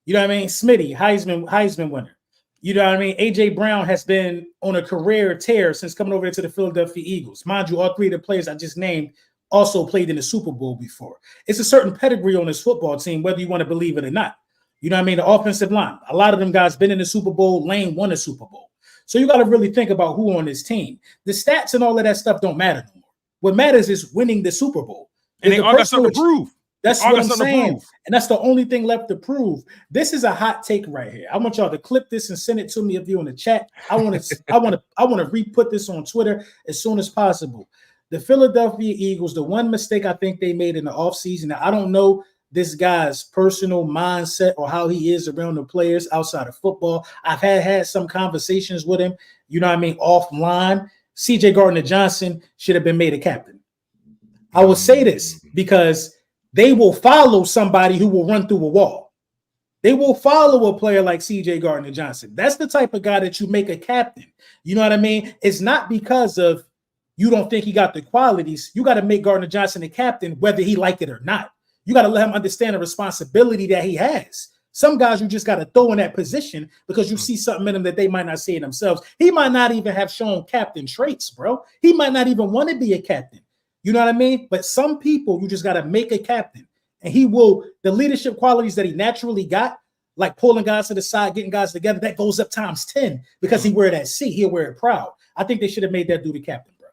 Speaker 2: You know what I mean? Smitty, Heisman winner. You know what I mean? AJ Brown has been on a career tear since coming over to the Philadelphia Eagles. Mind you, all three of the players I just named also played in the Super Bowl before. It's a certain pedigree on this football team, whether you want to believe it or not. You know what I mean? The offensive line. A lot of them guys been in the Super Bowl. Lane won a Super Bowl. So you got to really think about who on this team. The stats and all of that stuff don't matter no more. What matters is winning the Super Bowl.
Speaker 1: And they all got something to prove.
Speaker 2: That's what I'm saying. And that's the only thing left to prove. This is a hot take right here. I want y'all to clip this and send it to me if you're in the chat. I want to re-put this on Twitter as soon as possible. The Philadelphia Eagles, the one mistake I think they made in the offseason. Now, I don't know this guy's personal mindset or how he is around the players outside of football. I've had some conversations with him, offline. CJ Gardner-Johnson should have been made a captain. I will say this because they will follow somebody who will run through a wall. They will follow a player like CJ Gardner-Johnson. That's the type of guy that you make a captain. You know what I mean? It's not because of you don't think he got the qualities. You got to make Gardner-Johnson a captain, whether he like it or not. You got to let him understand the responsibility that he has. Some guys you just got to throw in that position because you see something in him that they might not see in themselves. He might not even have shown captain traits, bro. He might not even want to be a captain. You know what I mean? But some people you just got to make a captain, and he will. The leadership qualities that he naturally got, like pulling guys to the side, getting guys together, that goes up times 10 because he wear that C. He'll wear it proud. I think they should have made that dude the captain, bro.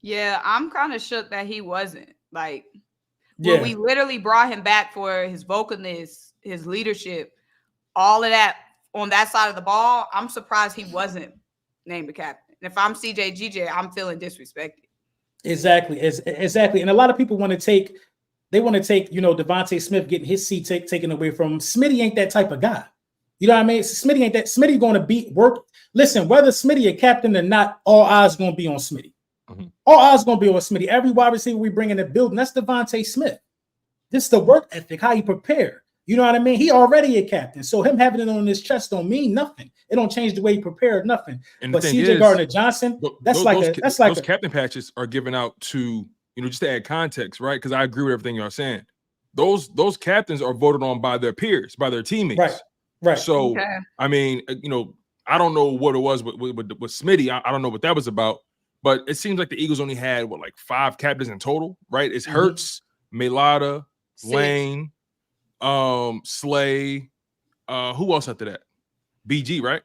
Speaker 3: Yeah, I'm kind of shook that he wasn't. Like, when we literally brought him back for his vocalness, his leadership, all of that on that side of the ball, I'm surprised he wasn't named the captain. If I'm GJ, I'm feeling disrespected.
Speaker 2: Exactly. And a lot of people want to take, Devontae Smith getting his seat taken away from him. Smitty ain't that type of guy. You know what I mean? Smitty ain't that. Smitty going to beat work. Listen, whether Smitty a captain or not, all eyes going to be on Smitty. Mm-hmm. All eyes going to be on Smitty. Every wide receiver we bring in the building, that's Devontae Smith. This is the work ethic, how he prepare. You know what I mean? He already a captain. So him having it on his chest don't mean nothing. It don't change the way he prepared, nothing.
Speaker 1: And
Speaker 2: but CJ Gardner-Johnson, that's
Speaker 1: those captain patches are given out to, just to add context, right? Because I agree with everything y'all saying. Those captains are voted on by their peers, by their teammates. Right. So, okay. I mean, I don't know what it was with Smitty. I don't know what that was about. But it seems like the Eagles only had, 5 captains in total, right? It's Hurts, Mailata, Lane, Slay. Who else after that? BG, right?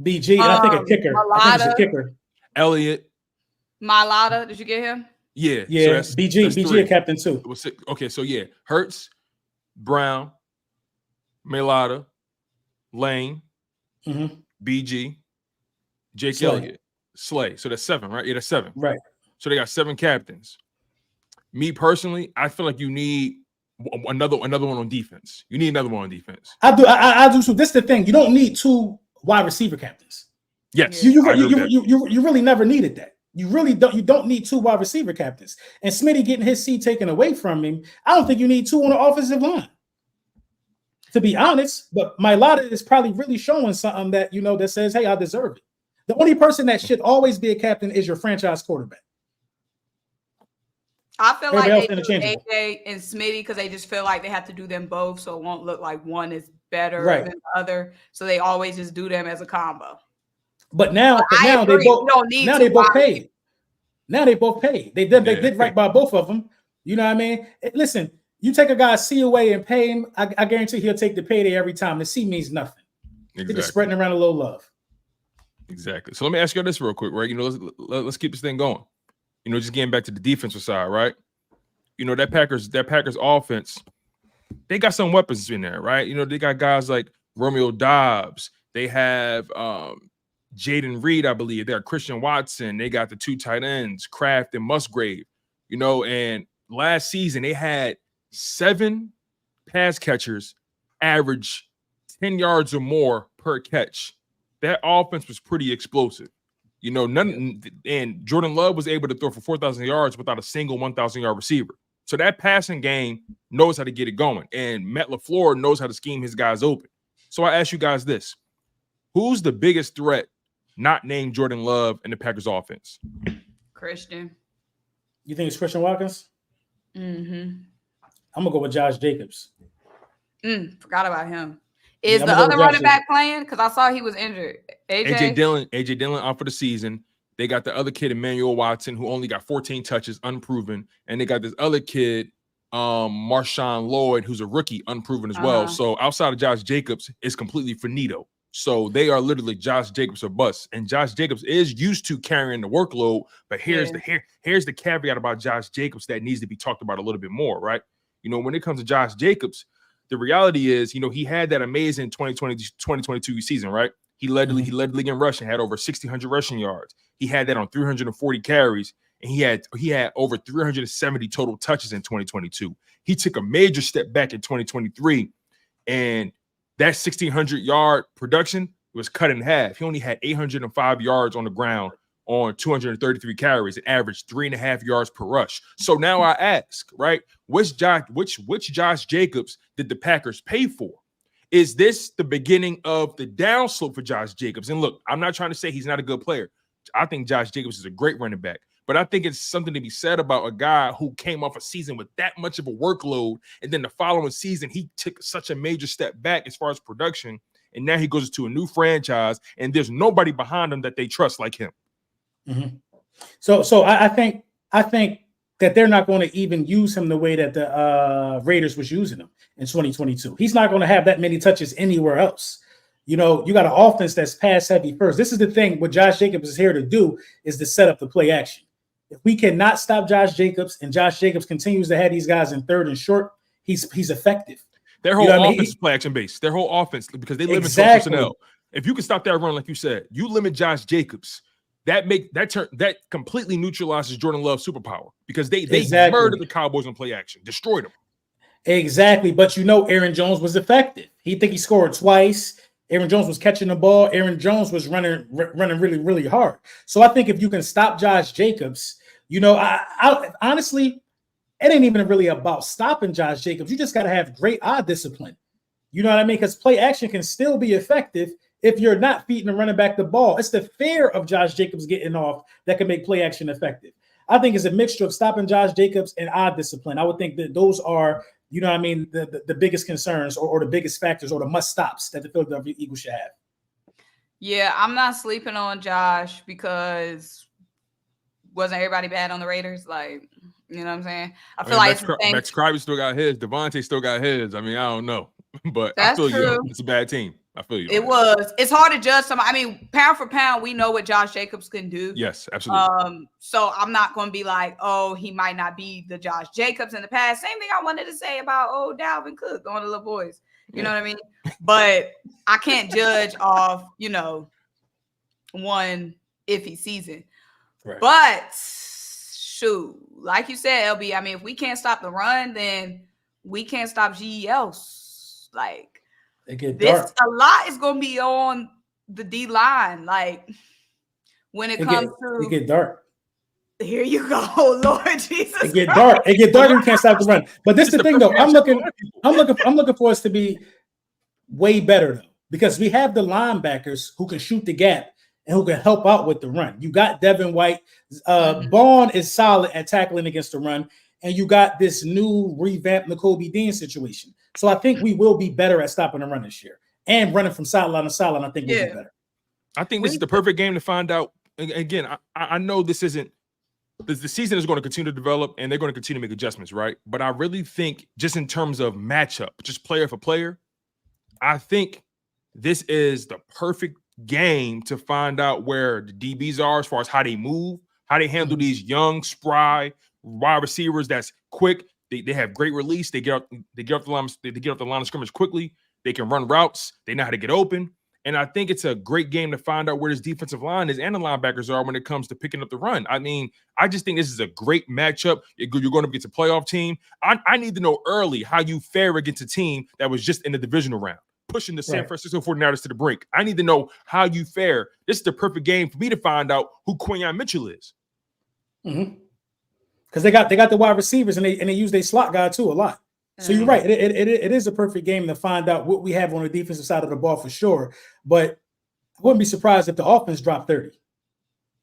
Speaker 2: BG, and I think a kicker. I think it's a kicker.
Speaker 1: Elliott.
Speaker 3: Mailata, did you get him?
Speaker 2: Yeah.
Speaker 1: So
Speaker 2: BG a captain too.
Speaker 1: Okay, so yeah, Hurts, Brown, Mailata, Lane, BG, Jake Elliott, Slay. So that's 7, right? Yeah, that's 7.
Speaker 2: Right.
Speaker 1: So they got 7 captains. Me personally, I feel like you need another one on defense. You need another one on defense.
Speaker 2: I do. So this is the thing. You don't need 2 wide receiver captains.
Speaker 1: Yes.
Speaker 2: You really never needed that. You really don't. You don't need 2 wide receiver captains. And Smitty getting his seat taken away from him. I don't think you need 2 on the offensive line, to be honest. But Mailata is probably really showing something that that says, "Hey, I deserve it." The only person that should always be a captain is your franchise quarterback.
Speaker 3: I feel like they do AJ and Smitty because they just feel like they have to do them both, so it won't look like one is better than the other. So they always just do them as a combo.
Speaker 2: But now they both paid. Now they both paid. They did right by both of them. You know what I mean? Listen, you take a guy's C away and pay him, I guarantee he'll take the payday every time. The C means nothing. Exactly. They're just spreading around a little love.
Speaker 1: Exactly. So let me ask you this real quick, right? Let's keep this thing going. Just getting back to the defensive side, right? That Packers offense, they got some weapons in there, right? They got guys like Romeo Doubs. They have Jaden Reed, I believe. They got Christian Watson. They got the 2 tight ends, Kraft and Musgrave. And last season they had 7 pass catchers average 10 yards or more per catch. That offense was pretty explosive. And Jordan Love was able to throw for 4,000 yards without a single 1,000-yard receiver. So that passing game knows how to get it going. And Matt LaFleur knows how to scheme his guys open. So I ask you guys this. Who's the biggest threat not named Jordan Love in the Packers offense?
Speaker 3: Christian.
Speaker 2: You think it's Christian Watkins?
Speaker 3: Mm-hmm.
Speaker 2: I'm going to go with Josh Jacobs.
Speaker 3: Forgot about him. Is the other running back playing? Because I saw he was injured. AJ
Speaker 1: Dillon out for the season. They got the other kid, Emmanuel Watson, who only got 14 touches, unproven. And they got this other kid, Marshawn Lloyd, who's a rookie, unproven as well. So outside of Josh Jacobs, it's completely finito. So they are literally Josh Jacobs or bust. And Josh Jacobs is used to carrying the workload. But here's the caveat about Josh Jacobs that needs to be talked about a little bit more, right? When it comes to Josh Jacobs, the reality is, he had that amazing 2022 season, right? He led the league in rushing, had over 1,600 rushing yards. He had that on 340 carries, and he had over 370 total touches in 2022. He took a major step back in 2023, and that 1,600-yard production was cut in half. He only had 805 yards on the ground on 233 carries and averaged 3.5 yards per rush. So now I ask, right, which Josh Jacobs did the Packers pay for? Is this the beginning of the downslope for Josh Jacobs? And look, I'm not trying to say he's not a good player. I think Josh Jacobs is a great running back, but I think it's something to be said about a guy who came off a season with that much of a workload, and then the following season he took such a major step back as far as production, and now he goes to a new franchise, and there's nobody behind him that they trust like him.
Speaker 2: Mm-hmm. So I think that they're not going to even use him the way that the Raiders was using him in 2022. He's not going to have that many touches anywhere else. You got an offense that's pass heavy first. This is the thing. What Josh Jacobs is here to do is to set up the play action. If we cannot stop Josh Jacobs and Josh Jacobs continues to have these guys in third and short, he's effective.
Speaker 1: Their whole offense is play action based. Their whole offense, because they live in 12 personnel. If you can stop that run, like you said, you limit Josh Jacobs. That completely neutralizes Jordan Love's superpower, because they murdered the Cowboys in play action, destroyed them.
Speaker 2: Exactly, but Aaron Jones was effective. He scored twice. Aaron Jones was catching the ball. Aaron Jones was running really, really hard. So I think if you can stop Josh Jacobs, I honestly, it ain't even really about stopping Josh Jacobs. You just got to have great eye discipline. You know what I mean? Because play action can still be effective if you're not feeding the running back the ball. It's the fear of Josh Jacobs getting off that can make play action effective. I think it's a mixture of stopping Josh Jacobs and eye discipline. I would think that those are, the biggest concerns or the biggest factors or the must stops that the Philadelphia Eagles should have.
Speaker 3: Yeah, I'm not sleeping on Josh, because wasn't everybody bad on the Raiders? Like, you know what I'm saying? I feel like
Speaker 1: Max Crosby still got his. Devontae still got his. I mean, I don't know, but
Speaker 3: that's
Speaker 1: I feel
Speaker 3: true.
Speaker 1: It's a bad team. I feel you.
Speaker 3: It's hard to judge somebody. I mean, pound for pound, we know what Josh Jacobs can do.
Speaker 1: Yes, absolutely.
Speaker 3: So I'm not going to be like, oh, he might not be the Josh Jacobs in the past. Same thing I wanted to say about Dalvin Cook on the little boys. You know what I mean? But I can't judge off, one iffy season. Right. But shoot, like you said, LB, I mean, if we can't stop the run, then we can't stop GELs. Like, a lot is going to be on the D line. Like, when it comes to
Speaker 2: it get dark.
Speaker 3: Here you go, Lord Jesus.
Speaker 2: It get dark. It get dark. You can't stop the run. But this is the thing, though. I'm looking for us to be way better, though, because we have the linebackers who can shoot the gap and who can help out with the run. You got Devin White. Vaughn is solid at tackling against the run, and you got this new revamped Nakobe Dean situation. So I think we will be better at stopping the run this year and running from sideline to sideline. I think we'll be better.
Speaker 1: I think this is the perfect game to find out. Again, I know this isn't. The season is going to continue to develop, and they're going to continue to make adjustments, right? But I really think, just in terms of matchup, just player for player, I think this is the perfect game to find out where the DBs are as far as how they move, how they handle these young, spry wide receivers that's quick. They have great release. They get off the line of scrimmage quickly. They can run routes. They know how to get open. And I think it's a great game to find out where this defensive line is and the linebackers are when it comes to picking up the run. I mean, I just think this is a great matchup. You're going to get a playoff team. I need to know early how you fare against a team that was just in the divisional round, pushing the San Francisco 49ers to the brink. I need to know how you fare. This is the perfect game for me to find out who Quinyon Mitchell is.
Speaker 2: Because they got the wide receivers and they use their slot guy too a lot. So you're right. It is a perfect game to find out what we have on the defensive side of the ball for sure. But I wouldn't be surprised if the offense dropped 30.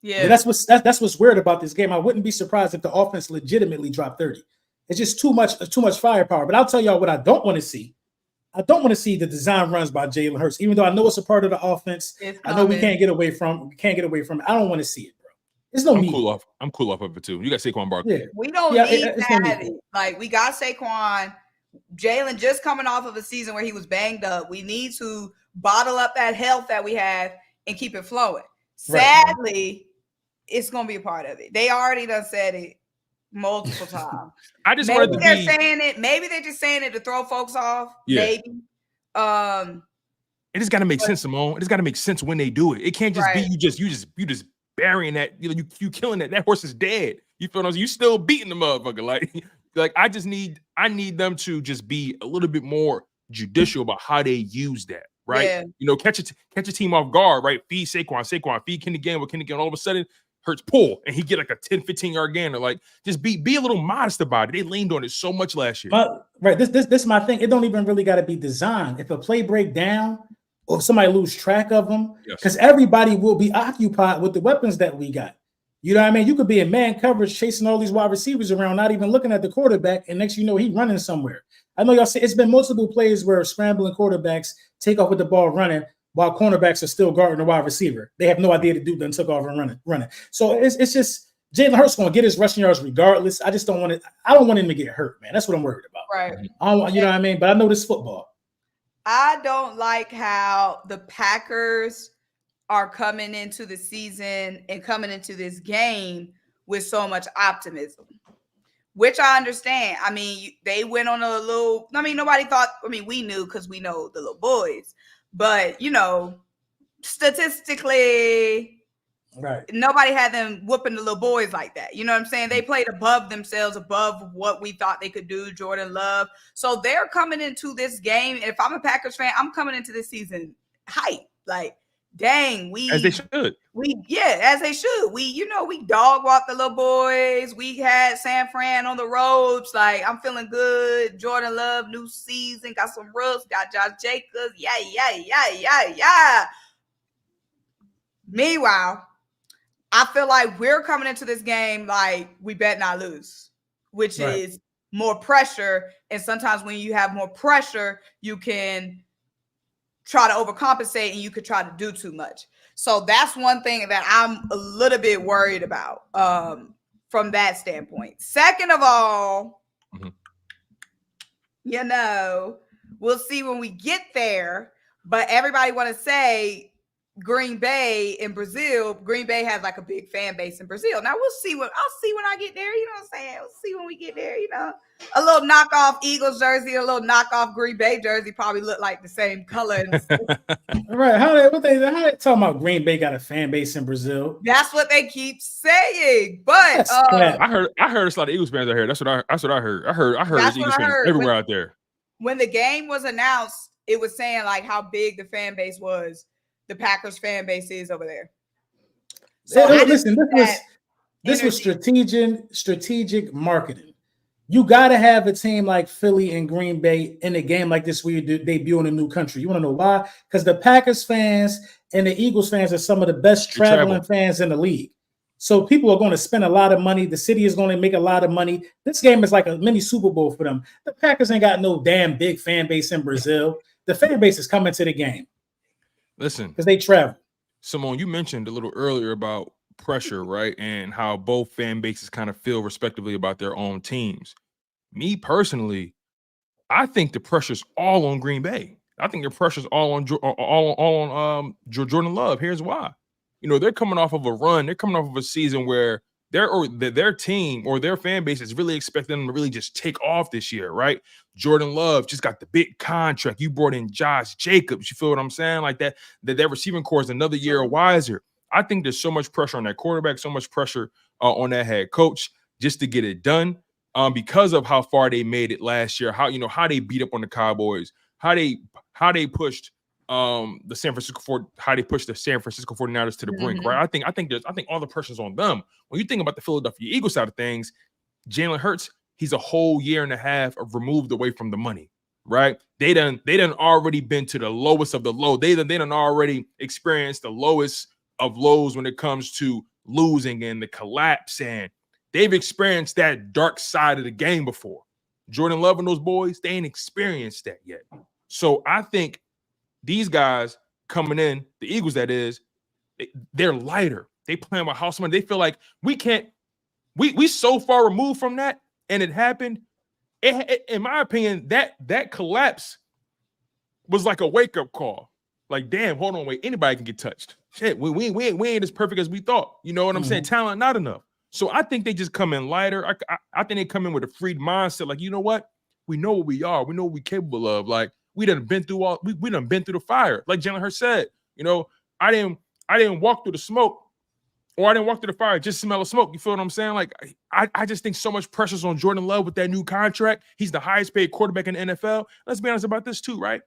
Speaker 2: Yeah, that's what's weird about this game. I wouldn't be surprised if the offense legitimately dropped 30. It's just too much firepower. But I'll tell y'all what I don't want to see. I don't want to see the design runs by Jalen Hurts, even though I know it's a part of the offense. I know we can't get away from it. I don't want to see it. It's no need.
Speaker 1: I'm cool off of it too. You got Saquon Barkley.
Speaker 3: Yeah. We don't need that. Like, we got Saquon. Jalen just coming off of a season where he was banged up. We need to bottle up that health that we have and keep it flowing. Sadly, it's going to be a part of it. They already done said it multiple times.
Speaker 1: I just
Speaker 3: maybe they're saying it. Maybe they're just saying it to throw folks off. Yeah. Maybe.
Speaker 1: It just got to make sense, Simone. It just got to make sense when they do it. It can't just be you just burying that, you killing that horse is dead. You feel what I'm saying? You still beating the motherfucker. Like I need them to just be a little bit more judicial about how they use that, right? Yeah. Catch a team off guard, right? Feed Saquon, feed Kenny Gain. With Kenny Gain, all of a sudden Hurts pull and he get like a 10, 15-yard gainer. Like, just be a little modest about it. They leaned on it so much last year.
Speaker 2: This is my thing. It don't even really got to be designed. If a play break down, or if somebody lose track of them, because everybody will be occupied with the weapons that we got. You know what I mean? You could be in man coverage chasing all these wide receivers around, not even looking at the quarterback, and next you know he's running somewhere. I know y'all say it's been multiple plays where scrambling quarterbacks take off with the ball running while cornerbacks are still guarding the wide receiver. They have no idea to do that and took off and running. So it's just Jalen Hurts going to get his rushing yards regardless. I just don't want it. I don't want him to get hurt, man. That's what I'm worried about.
Speaker 3: Right.
Speaker 2: You know what I mean? But I know this football.
Speaker 3: I don't like how the Packers are coming into the season and coming into this game with so much optimism, which I understand. I mean, they went on a little, nobody thought, we knew because we know the little boys, but statistically, nobody had them whooping the little boys like that. You know what I'm saying? They played above themselves, above what we thought they could do, Jordan Love. So they're coming into this game. If I'm a Packers fan, I'm coming into this season hype. Like, dang,
Speaker 1: as they should.
Speaker 3: As they should. We dog walked the little boys. We had San Fran on the ropes. Like, I'm feeling good. Jordan Love, new season, got some rooks, got Josh Jacobs. Yeah. Meanwhile, I feel like we're coming into this game like we bet not lose, which is more pressure. And sometimes when you have more pressure, you can try to overcompensate and you could try to do too much. So that's one thing that I'm a little bit worried about from that standpoint. Second of all, we'll see when we get there, but everybody want to say Green Bay in Brazil. Green Bay has like a big fan base in Brazil. Now I'll see when I get there. You know what I'm saying? We'll see when we get there. A little knockoff Eagles jersey, a little knockoff Green Bay jersey probably look like the same color.
Speaker 2: Right? How they talking about Green Bay got a fan base in Brazil?
Speaker 3: That's what they keep saying. But
Speaker 1: I heard it's a lot of Eagles fans out here. That's what I heard. I heard Eagles fans everywhere out there.
Speaker 3: When the game was announced, it was saying like how big the fan base was. The Packers fan base is over there.
Speaker 2: So This was strategic marketing. You got to have a team like Philly and Green Bay in a game like this where you debut in a new country. You want to know why? Because the Packers fans and the Eagles fans are some of the best traveling fans in the league. So people are going to spend a lot of money. The city is going to make a lot of money. This game is like a mini Super Bowl for them. The Packers ain't got no damn big fan base in Brazil. The fan base is coming to the game.
Speaker 1: Listen,
Speaker 2: because they travel.
Speaker 1: Simone, you mentioned a little earlier about pressure, right? And how both fan bases kind of feel respectively about their own teams. Me personally, I think the pressure's all on Green Bay. I think the pressure's all on Jordan Love. Here's why. You know, they're coming off of a run. They're coming off of a season where their team or their fan base is really expecting them to really just take off this year, right? Jordan Love just got the big contract. You brought in Josh Jacobs. You feel what I'm saying? Like that receiving core is another year wiser. I think there's so much pressure on that quarterback, so much pressure on that head coach just to get it done. Because of how far they made it last year, how they beat up on the Cowboys, how they pushed the San Francisco 49ers to the brink, right? I think all the pressure's on them. When you think about the Philadelphia Eagles side of things, Jalen Hurts, he's a whole year and a half removed away from the money, right? They done already been to the lowest of the low. They done already experienced the lowest of lows when it comes to losing and the collapse, and they've experienced that dark side of the game before. Jordan Love and those boys, they ain't experienced that yet. So I think these guys coming in, the Eagles that is, they're lighter. They playing with house money. They feel like we so far removed from that, and it happened. In my opinion, that collapse was like a wake-up call. Like, damn, hold on, wait, anybody can get touched. Shit, we ain't as perfect as we thought. You know what I'm saying? Talent not enough. So I think they just come in lighter. I think they come in with a freed mindset. Like, you know what? We know what we are. We know what we're capable of. Like, we done been through the fire. Like Jalen Hurts said, you know, I didn't walk through the smoke, or I didn't walk through the fire, just smell the smoke. You feel what I'm saying? Like, I just think so much pressure's on Jordan Love with that new contract. He's the highest paid quarterback in the NFL. Let's be honest about this too, right?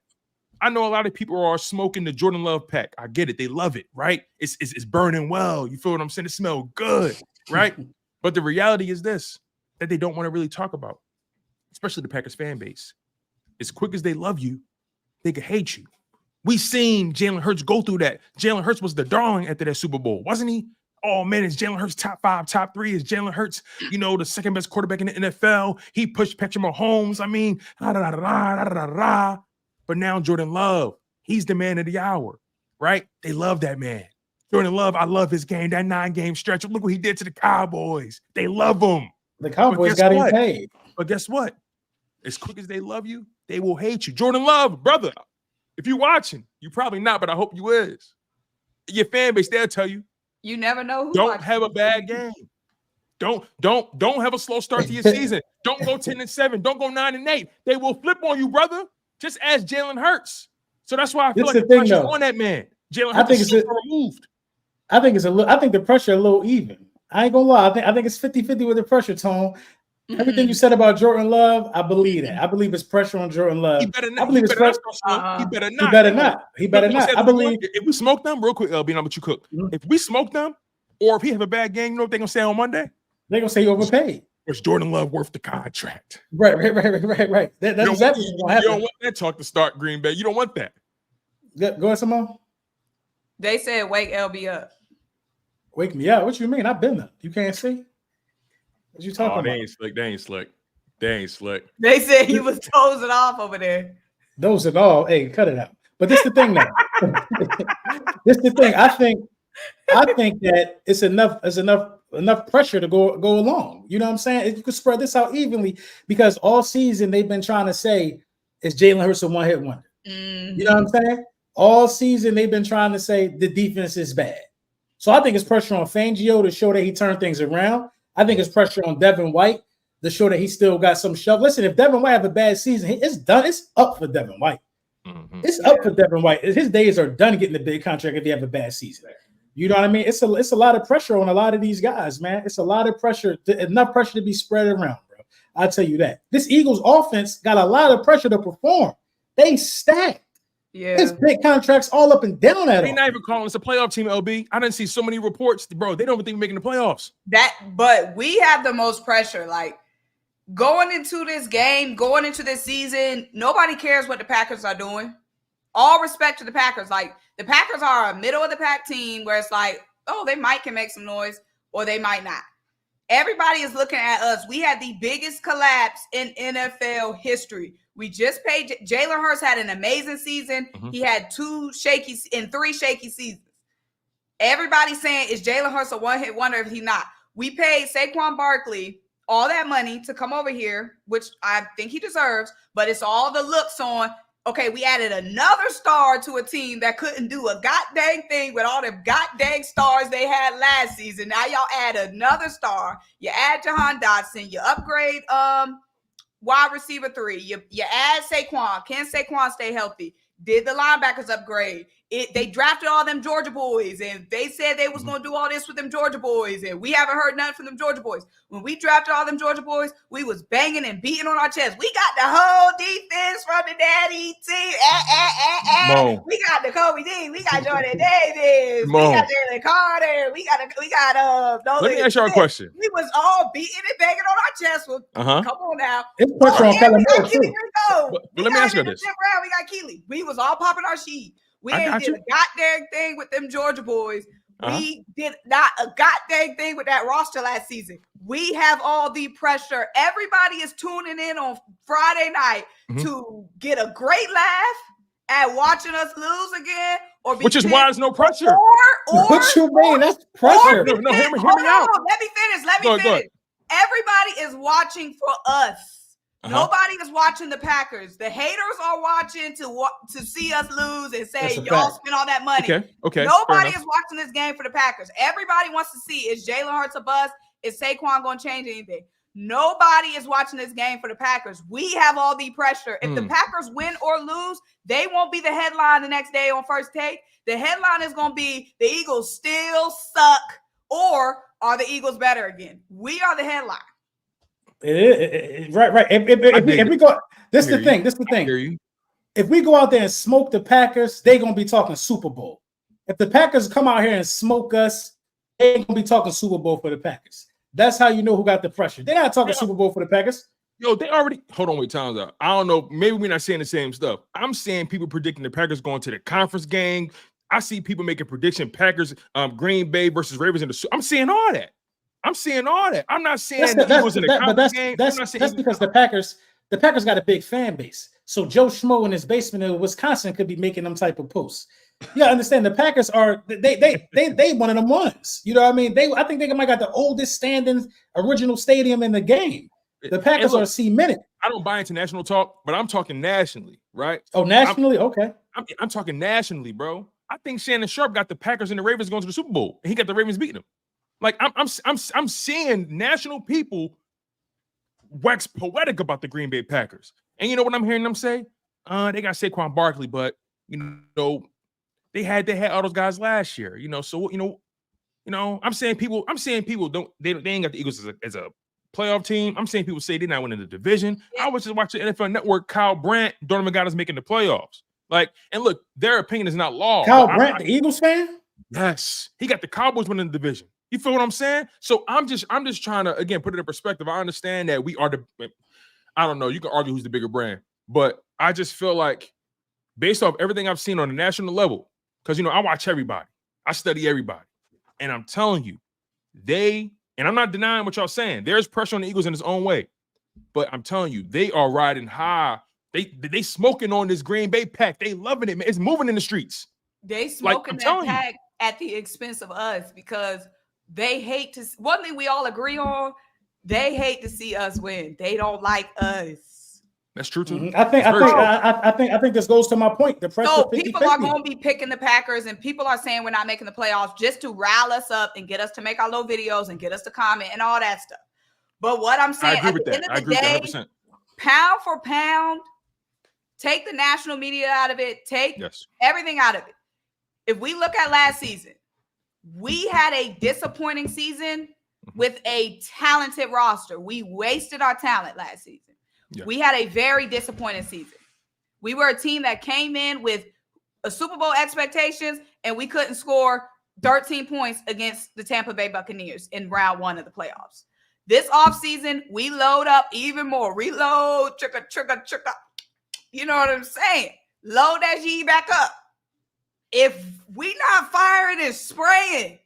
Speaker 1: I know a lot of people are smoking the Jordan Love pack. I get it. They love it, right? It's burning well. You feel what I'm saying? It smells good, right? But the reality is this, that they don't want to really talk about, especially the Packers fan base. As quick as they love you, they can hate you. We seen Jalen Hurts go through that. Jalen Hurts was the darling after that Super Bowl, wasn't he? Oh, man, is Jalen Hurts top 5, top 3? Is Jalen Hurts, you know, the second best quarterback in the NFL? He pushed Patrick Mahomes. I mean, But now Jordan Love, he's the man of the hour, right? They love that man. Jordan Love, I love his game, that 9-game stretch. Look what he did to the Cowboys. They love him.
Speaker 2: The Cowboys got him paid.
Speaker 1: But guess what? As quick as they love you, they will hate you. Jordan Love, brother, if you're watching, you probably not, but I hope you is. Your fan base, they'll tell you.
Speaker 3: You never know who.
Speaker 1: Don't have a bad game. Don't have a slow start to your season. Don't go 10-7. Don't go 9-8. They will flip on you, brother. Just ask Jalen Hurts. So that's why I feel like the pressure's on that man. Jalen Hurts is so removed.
Speaker 2: I think the pressure a little even. I ain't gonna lie. I think it's 50-50 with the pressure, Tone. Everything you said about Jordan Love, I believe that. I believe it's pressure on Jordan Love.
Speaker 1: He better not.
Speaker 2: I believe
Speaker 1: He better not.
Speaker 2: He better not. I believe
Speaker 1: if we smoke them, real quick, LB, know what you cook. If we smoke them, or if he have a bad game, you know what they're gonna say on Monday?
Speaker 2: They're gonna say he overpaid.
Speaker 1: Is Jordan Love worth the contract?
Speaker 2: Right. That's exactly what's gonna happen.
Speaker 1: You don't want that talk to start, Green Bay. You don't want that.
Speaker 2: Go ahead, Simone.
Speaker 3: They said wake LB up.
Speaker 2: Wake me up. What you mean? I've been there. You can't see. What you talking about?
Speaker 1: They ain't slick.
Speaker 3: They said he was dozing off over there.
Speaker 2: Those and all. Hey, cut it out. But this is the thing now. This is the thing. I think that it's enough pressure to go along. You know what I'm saying? You could spread this out evenly, because all season they've been trying to say is Jalen Hurts a one-hit wonder. You know what I'm saying? All season they've been trying to say the defense is bad. So I think it's pressure on Fangio to show that he turned things around. I think it's pressure on Devin White to show that he still got some shove. Listen, if Devin White have a bad season, it's done. It's up for Devin White. It's up for Devin White. His days are done getting the big contract if he have a bad season. You know what I mean? It's a lot of pressure on a lot of these guys, man. It's a lot of pressure, enough pressure to be spread around, bro. I'll tell you that. This Eagles offense got a lot of pressure to perform. They stacked.
Speaker 3: Yeah.
Speaker 2: It's big contracts all up and down at
Speaker 1: They're
Speaker 2: all.
Speaker 1: not even calling us a playoff team, LB. I didn't see so many reports, bro. They don't even think we're making the playoffs.
Speaker 3: But we have the most pressure. Like going into this game, going into this season, nobody cares what the Packers are doing. All respect to the Packers. Like the Packers are a middle of the pack team where it's like, oh, they might can make some noise or they might not. Everybody is looking at us. We had the biggest collapse in NFL history. We just paid Jalen Hurts had an amazing season.
Speaker 1: Mm-hmm.
Speaker 3: He had 3 shaky seasons. Everybody's saying, is Jalen Hurts a one-hit wonder if he's not? We paid Saquon Barkley all that money to come over here, which I think he deserves, but it's all the looks on. Okay, we added another star to a team that couldn't do a goddamn thing with all the goddamn stars they had last season. Now y'all add another star. You add Jahan Dotson. You upgrade wide receiver 3. You add Saquon. Can Saquon stay healthy? Did the linebackers upgrade? They drafted all them Georgia boys, and they said they was going to do all this with them Georgia boys, and we haven't heard nothing from them Georgia boys. When we drafted all them Georgia boys, we was banging and beating on our chest. We got the whole defense from the daddy team. We got the Kobe D. We got Jordan Davis. We got Jalen Carter. We got
Speaker 1: Let me ask y'all a question.
Speaker 3: We was all beating and banging on our chest. Well, come on now.
Speaker 2: It's pressure on Kellen Moore too.
Speaker 1: But let me ask you this.
Speaker 3: We got Keely. We was all popping our sheet. We ain't did a goddamn thing with them Georgia boys. We did not a goddamn thing with that roster last season. We have all the pressure. Everybody is tuning in on Friday night to get a great laugh at watching us lose again.
Speaker 1: Which is why there's no pressure.
Speaker 3: Or
Speaker 2: what you mean? That's pressure.
Speaker 1: No, hear me out.
Speaker 3: Let me finish. Everybody is watching for us. Nobody is watching the Packers. The haters are watching to see us lose and say, y'all spent all that money.
Speaker 1: Okay.
Speaker 3: Nobody is watching this game for the Packers. Everybody wants to see, is Jalen Hurts a bust? Is Saquon going to change anything? Nobody is watching this game for the Packers. We have all the pressure. If the Packers win or lose, they won't be the headline the next day on First Take. The headline is going to be the Eagles still suck, or are the Eagles better again? We are the headline.
Speaker 2: Right. If we go, this is the thing. If we go out there and smoke the Packers, they're gonna be talking Super Bowl. If the Packers come out here and smoke us, they're gonna be talking Super Bowl for the Packers. That's how you know who got the pressure. They're not talking Super Bowl for the Packers.
Speaker 1: Yo, they already hold on. Wait, time's out. I don't know. Maybe we're not saying the same stuff. I'm seeing people predicting the Packers going to the conference game. I see people making prediction Packers, Green Bay versus Ravens in the. I'm seeing all that. I'm not saying the Eagles in the conference game.
Speaker 2: That's because the Packers got a big fan base. So Joe Schmo in his basement in Wisconsin could be making them type of posts. Yeah, understand the Packers are they one of them ones. You know what I mean? I think they might got the oldest standing original stadium in the game. The Packers are cemented.
Speaker 1: I don't buy international talk, but I'm talking nationally, right?
Speaker 2: Oh, nationally? Okay.
Speaker 1: I'm talking nationally, bro. I think Shannon Sharp got the Packers and the Ravens going to the Super Bowl, and he got the Ravens beating them. Like I'm seeing national people wax poetic about the Green Bay Packers, and you know what I'm hearing them say? They got Saquon Barkley, but you know they had all those guys last year. You know, so you know I'm saying people don't they ain't got the Eagles as a playoff team. I'm saying people say they're not winning the division. I was just watching NFL Network. Kyle Brandt, Donovan got us making the playoffs. Like, and look, their opinion is not law.
Speaker 2: Kyle Brandt, the Eagles fan?
Speaker 1: Yes, he got the Cowboys winning the division. You feel what I'm saying? So I'm just trying to again put it in perspective. I understand that we are I don't know. You can argue who's the bigger brand, but I just feel like based off everything I've seen on the national level, because I watch everybody, I study everybody, and I'm telling you, and I'm not denying what y'all saying. There's pressure on the Eagles in its own way, but I'm telling you, they are riding high. They smoking on this Green Bay pack. They loving it, man. It's moving in the streets.
Speaker 3: They smoking that pack at the expense of us because they hate to. One thing we all agree on: they hate to see us win. They don't like us.
Speaker 1: That's true too.
Speaker 2: Mm-hmm. I think this goes to my point. The pressure.
Speaker 3: So people are going to be picking the Packers, and people are saying we're not making the playoffs just to rile us up and get us to make our little videos and get us to comment and all that stuff. But what I'm saying,
Speaker 1: I agree with that. I agree with that 100%.
Speaker 3: Pound for pound, take the national media out of it. Take everything out of it. If we look at last season, we had a disappointing season with a talented roster. We wasted our talent last season. Yeah. We had a very disappointing season. We were a team that came in with a Super Bowl expectations, and we couldn't score 13 points against the Tampa Bay Buccaneers in round 1 of the playoffs. This offseason, we load up even more. Reload, trigger. You know what I'm saying? Load that G back up. If we not firing and spraying,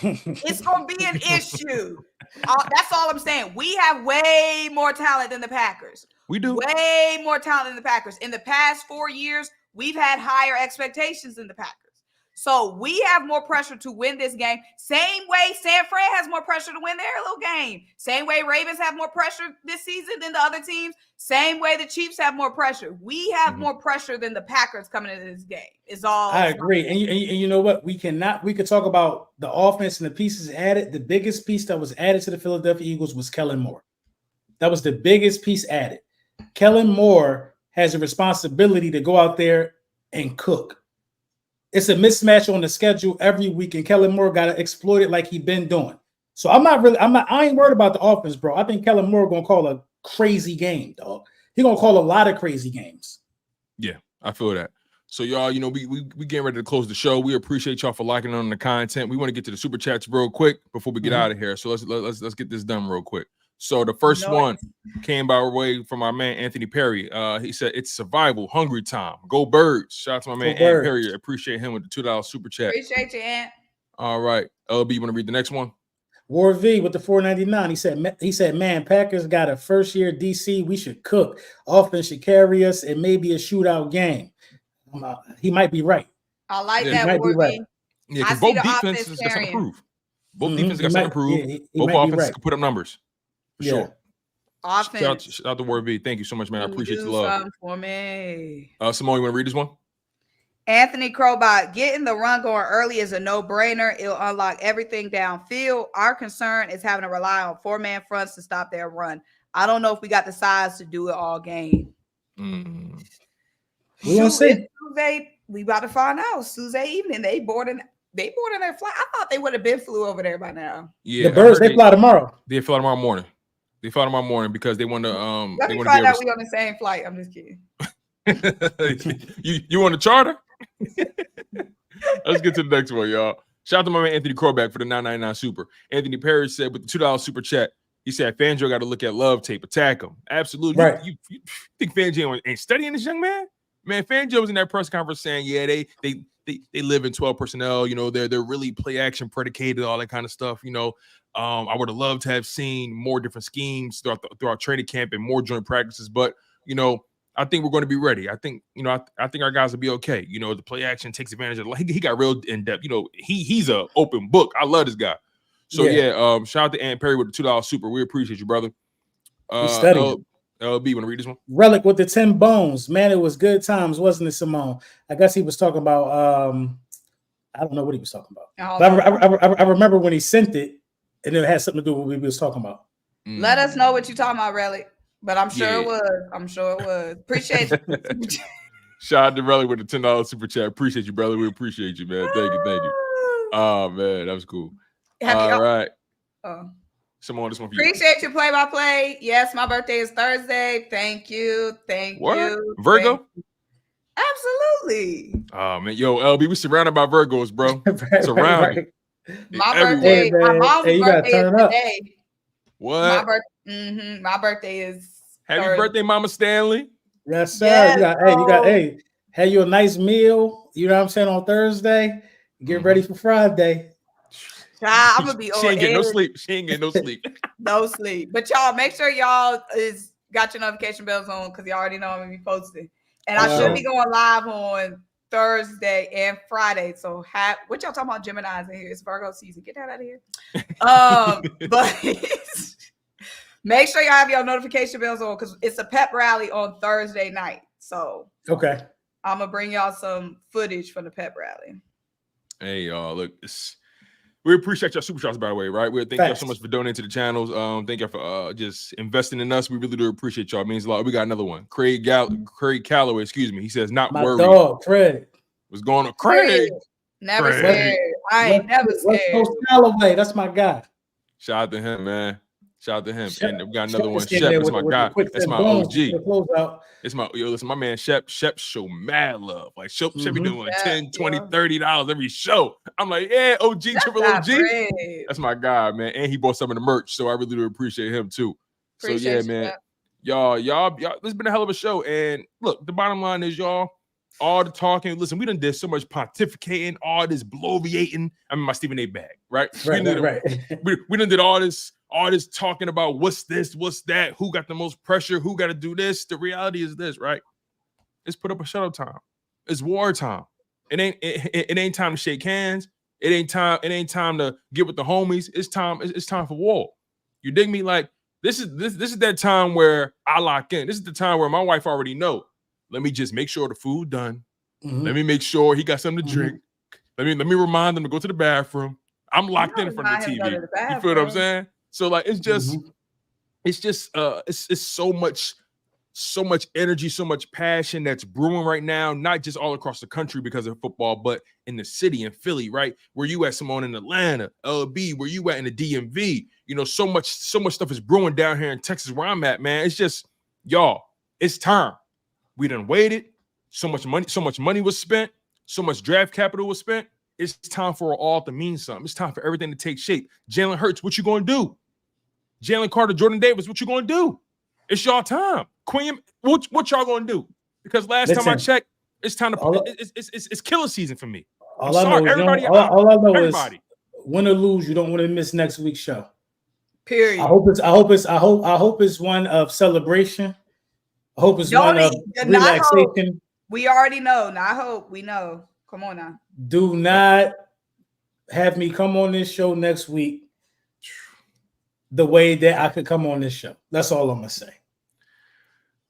Speaker 3: it's going to be an issue. That's all I'm saying. We have way more talent than the Packers.
Speaker 1: We do.
Speaker 3: Way more talent than the Packers. In the past 4 years, we've had higher expectations than the Packers. So we have more pressure to win this game. Same way San Fran has more pressure to win their little game. Same way Ravens have more pressure this season than the other teams. Same way the Chiefs have more pressure. We have more pressure than the Packers coming into this game. Is all.
Speaker 2: I agree. And you know what? We could talk about the offense and the pieces added. The biggest piece that was added to the Philadelphia Eagles was Kellen Moore. That was the biggest piece added. Kellen Moore has a responsibility to go out there and cook. It's a mismatch on the schedule every week, and Kellen Moore got to exploit it like he's been doing. So I ain't worried about the offense, bro. I think Kellen Moore gonna call a crazy game, dog. He gonna call a lot of crazy games.
Speaker 1: Yeah, I feel that. So y'all, you know, we getting ready to close the show. We appreciate y'all for liking on the content. We want to get to the super chats real quick before we get out of here. So let's get this done real quick. So the first one came by way from our man Anthony Perry. He said it's survival, hungry time. Go Birds! Shout out to my man Ant Perry. I appreciate him with the $2 super chat.
Speaker 3: Appreciate you, Ant.
Speaker 1: All right, LB, you want to read the next one?
Speaker 2: War V with the $4.99. He said, man, Packers got a first year DC. We should cook. Offense should carry us. It may be a shootout game. He might be right.
Speaker 3: I like that, War V.
Speaker 2: Right.
Speaker 1: Yeah, because both defenses got something to prove. Both defenses got something to prove. Both offenses can put up numbers. For sure.
Speaker 3: Offense.
Speaker 1: Shout out to Word V. Thank you so much, man. I appreciate the love.
Speaker 3: For me.
Speaker 1: Simone, you want to read this one?
Speaker 3: Anthony Crowbot, getting the run going early is a no-brainer. It'll unlock everything downfield. Our concern is having to rely on 4-man fronts to stop their run. I don't know if we got the size to do it all game.
Speaker 2: We gonna see.
Speaker 3: We about to find out. Tuesday evening, they boarding their flight. I thought they would have been flew over there by now.
Speaker 1: Yeah,
Speaker 2: the Birds they fly tomorrow.
Speaker 1: They fly tomorrow morning. They fly tomorrow morning because they want to.
Speaker 3: Let me find out we on the same flight. I'm just kidding.
Speaker 1: you on the charter? Let's get to the next one, y'all. Shout out to my man Anthony Crowback for the $9.99 super. Anthony Perry said with the $2 super chat, he said Fangio got to look at love tape, attack him. Absolutely.
Speaker 2: Right.
Speaker 1: You think Fangio ain't studying this young man? Man, Fangio was in that press conference saying, yeah, they live in 12 personnel. You know, they're really play action predicated, all that kind of stuff. You know, I would have loved to have seen more different schemes throughout training camp and more joint practices. But, you know, I think we're going to be ready. I think, you know, I think our guys will be okay. You know, the play action takes advantage of it. He got real in depth. You know, he's a open book. I love this guy. So shout out to Ant Perry with the $2 super. We appreciate you, brother. LB, want to read this one? Relic
Speaker 2: with the 10 bones. Man, it was good times, wasn't it, Simone? I guess he was talking about I don't know what he was talking about. But I remember when he sent it, and it had something to do with what we was talking about.
Speaker 3: Let us know what you're talking about, Relic. But I'm sure it was. I'm sure it was. Appreciate it.
Speaker 1: Shout out to Relic with the $10 super chat. Appreciate you, brother. We appreciate you, man. Thank you. Oh, man, that was cool. All right. Simone, this one for you.
Speaker 3: Appreciate your play-by-play. Yes, my birthday is Thursday. Thank you.
Speaker 1: Virgo?
Speaker 3: Absolutely.
Speaker 1: Oh, man. Yo, LB, we surrounded by Virgos, bro. Surrounded.
Speaker 3: My birthday, my mom's birthday is today.
Speaker 1: What?
Speaker 3: My birthday is
Speaker 1: Happy birthday, Mama Stanley.
Speaker 2: Yes, sir. Yes, have you a nice meal. You know what I'm saying, on Thursday. Get ready for Friday.
Speaker 3: I'm gonna be
Speaker 1: She ain't getting no sleep.
Speaker 3: No sleep. But y'all, make sure y'all got your notification bells on because you already know I'm gonna be posting. And I should be going live on Thursday and Friday. So what y'all talking about Geminis in here? It's Virgo season. Get that out of here. But make sure y'all have your notification bells on because it's a pep rally on Thursday night. So
Speaker 2: I'm
Speaker 3: gonna bring y'all some footage from the pep rally.
Speaker 1: Hey y'all, look, we appreciate y'all super chats, by the way, right? We thank y'all so much for donating to the channels. Thank y'all for just investing in us. We really do appreciate y'all. It means a lot. We got another one. Craig Calloway, excuse me. He says, not
Speaker 2: my
Speaker 1: worried.
Speaker 2: Dog, Craig.
Speaker 1: What's going on? Craig.
Speaker 3: Never scared. I ain't never scared.
Speaker 2: Calloway, that's my guy.
Speaker 1: Shout out to him, man. Shout out to him.
Speaker 2: Shep-
Speaker 1: And we got
Speaker 2: Shep
Speaker 1: another one.
Speaker 2: just came
Speaker 1: Shep
Speaker 2: there
Speaker 1: is
Speaker 2: with
Speaker 1: my
Speaker 2: the- with
Speaker 1: guy.
Speaker 2: the quick
Speaker 1: That's
Speaker 2: and
Speaker 1: my
Speaker 2: boom
Speaker 1: OG.
Speaker 2: to close out.
Speaker 1: It's my listen, my man Shep show mad love. Like Shep be
Speaker 2: Mhm.
Speaker 1: doing
Speaker 3: Yeah,
Speaker 1: 10, 20,
Speaker 3: yeah.
Speaker 1: $30 every show. I'm like, yeah, OG,
Speaker 3: That's
Speaker 1: triple
Speaker 3: not
Speaker 1: OG.
Speaker 3: bread.
Speaker 1: That's my guy, man. And he bought some of the merch. So I really do appreciate him too. So yeah,
Speaker 3: Appreciate you,
Speaker 1: man.
Speaker 3: Shep.
Speaker 1: Y'all, this has been a hell of a show. And look, the bottom line is, y'all, all the talking. Listen, we done did so much pontificating, all this bloviating. I mean, my Stephen A. bag, right?
Speaker 2: Right.
Speaker 1: We done did all this talking about what's this, what's that, who got the most pressure, who got to do this. The reality is this, right? It's put up a shut up time. It's war time. It ain't time to shake hands. It ain't time to get with the homies. It's time for war. You dig me? Like this is that time where I lock in. This is the time where my wife already know. Let me just make sure the food done.
Speaker 2: Mhm.
Speaker 1: Let me make sure he got something to
Speaker 2: Mhm.
Speaker 1: drink. Let me remind him to go to the bathroom. I'm locked in front of the
Speaker 3: remind him to go
Speaker 1: TV.
Speaker 3: to the
Speaker 1: You feel what I'm
Speaker 3: bathroom.
Speaker 1: saying? So like it's just
Speaker 2: Mhm.
Speaker 1: it's so much energy, so much passion that's brewing right now, not just all across the country because of football, but in the city, in Philly, right? Where you at, Simone, in Atlanta, LB, where you at in the DMV. You know, so much stuff is brewing down here in Texas where I'm at, man. It's just, y'all, it's time. We done waited. So much money was spent, so much draft capital was spent. It's time for it all to mean something. It's time for everything to take shape. Jalen Hurts, what you gonna do? Jalen Carter, Jordan Davis, what you gonna do? It's y'all time. Queen, what y'all gonna do? Because last time I
Speaker 2: Listen,
Speaker 1: checked, it's time to
Speaker 2: all-
Speaker 1: it's killer season for me. I'm
Speaker 2: All I
Speaker 1: sorry,
Speaker 2: know is
Speaker 1: everybody.
Speaker 2: all I know
Speaker 1: Everybody.
Speaker 2: is win or lose, you don't want to miss next week's show.
Speaker 3: Period.
Speaker 2: I hope it's one of celebration. I hope it's one of
Speaker 3: Not hope.
Speaker 2: relaxation.
Speaker 3: We already know. Not hope. We know. Come on now.
Speaker 2: Do not have me come on this show next week the way that I could come on this show. That's all I'm gonna say.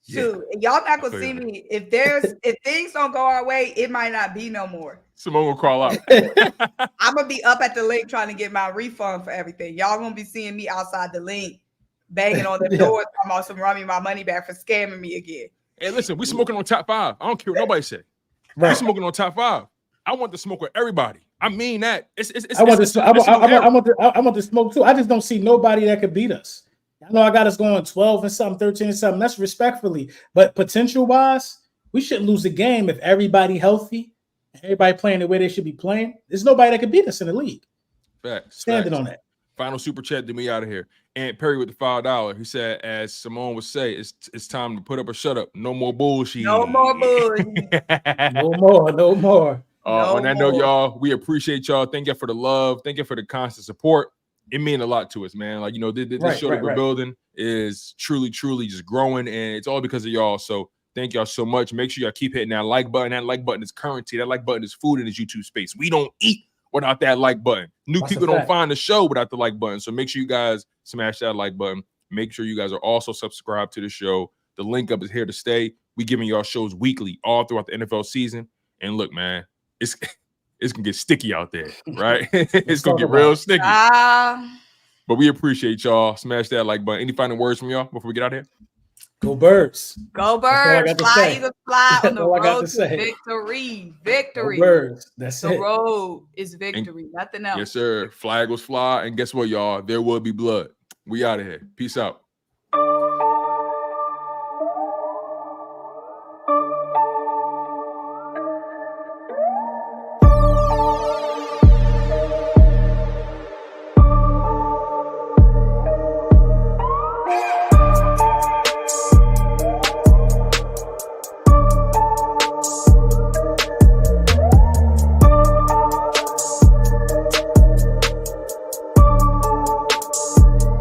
Speaker 3: Shoot, y'all not gonna
Speaker 1: feel
Speaker 3: see
Speaker 1: you.
Speaker 3: me. If things don't go our way, it might not be no more.
Speaker 1: Simone will crawl out.
Speaker 3: I'm gonna be up at the link trying to get my refund for everything. Y'all gonna be seeing me outside the link, banging on the
Speaker 2: Yeah.
Speaker 3: door, talking about some run me my money back for scamming me again.
Speaker 1: Hey, listen, we smoking on top 5. I don't care what nobody say. We
Speaker 2: Right.
Speaker 1: smoking on top 5. I want to smoke with everybody. I mean that.
Speaker 2: I want to smoke too. I just don't see nobody that could beat us. I know I got us going 12 and something, 13 and something. That's respectfully, but potential wise, we shouldn't lose the game if everybody healthy, everybody playing the way they should be playing. There's nobody that could beat us in the league.
Speaker 1: Facts.
Speaker 2: Standing on that.
Speaker 1: Final super chat to me out of here. Aunt Perry with the $5. He said, as Simone would say, it's time to put up or shut up. No more bullshit.
Speaker 3: No more bullshit.
Speaker 2: No more.
Speaker 3: No
Speaker 1: On that note,
Speaker 3: more.
Speaker 1: y'all, we appreciate y'all. Thank you for the love. Thank you for the constant support. It means a lot to us, man. Like, you know, this show that we're building is truly just growing, and it's all because of y'all. So thank y'all so much. Make sure y'all keep hitting that like button. That like button is currency. That like button is food in this YouTube space. We don't eat without that like button. New people don't find the show without the like button. So make sure you guys smash that like button. Make sure you guys are also subscribed to the show. The link up is here to stay. We giving y'all shows weekly all throughout the NFL season. And look, man, it's gonna get sticky out there, right? It's gonna get real sticky. But we appreciate y'all. Smash that like button. Any final words from y'all before we get out of here?
Speaker 2: Go Birds.
Speaker 3: Go Birds. Fly, Eagles, fly on the road to
Speaker 2: victory.
Speaker 3: Victory.
Speaker 2: Go Birds. That's
Speaker 3: the
Speaker 2: it.
Speaker 3: road is victory. Nothing else.
Speaker 1: Yes, sir. Flag was fly. And guess what, y'all? There will be blood. We out of here. Peace out.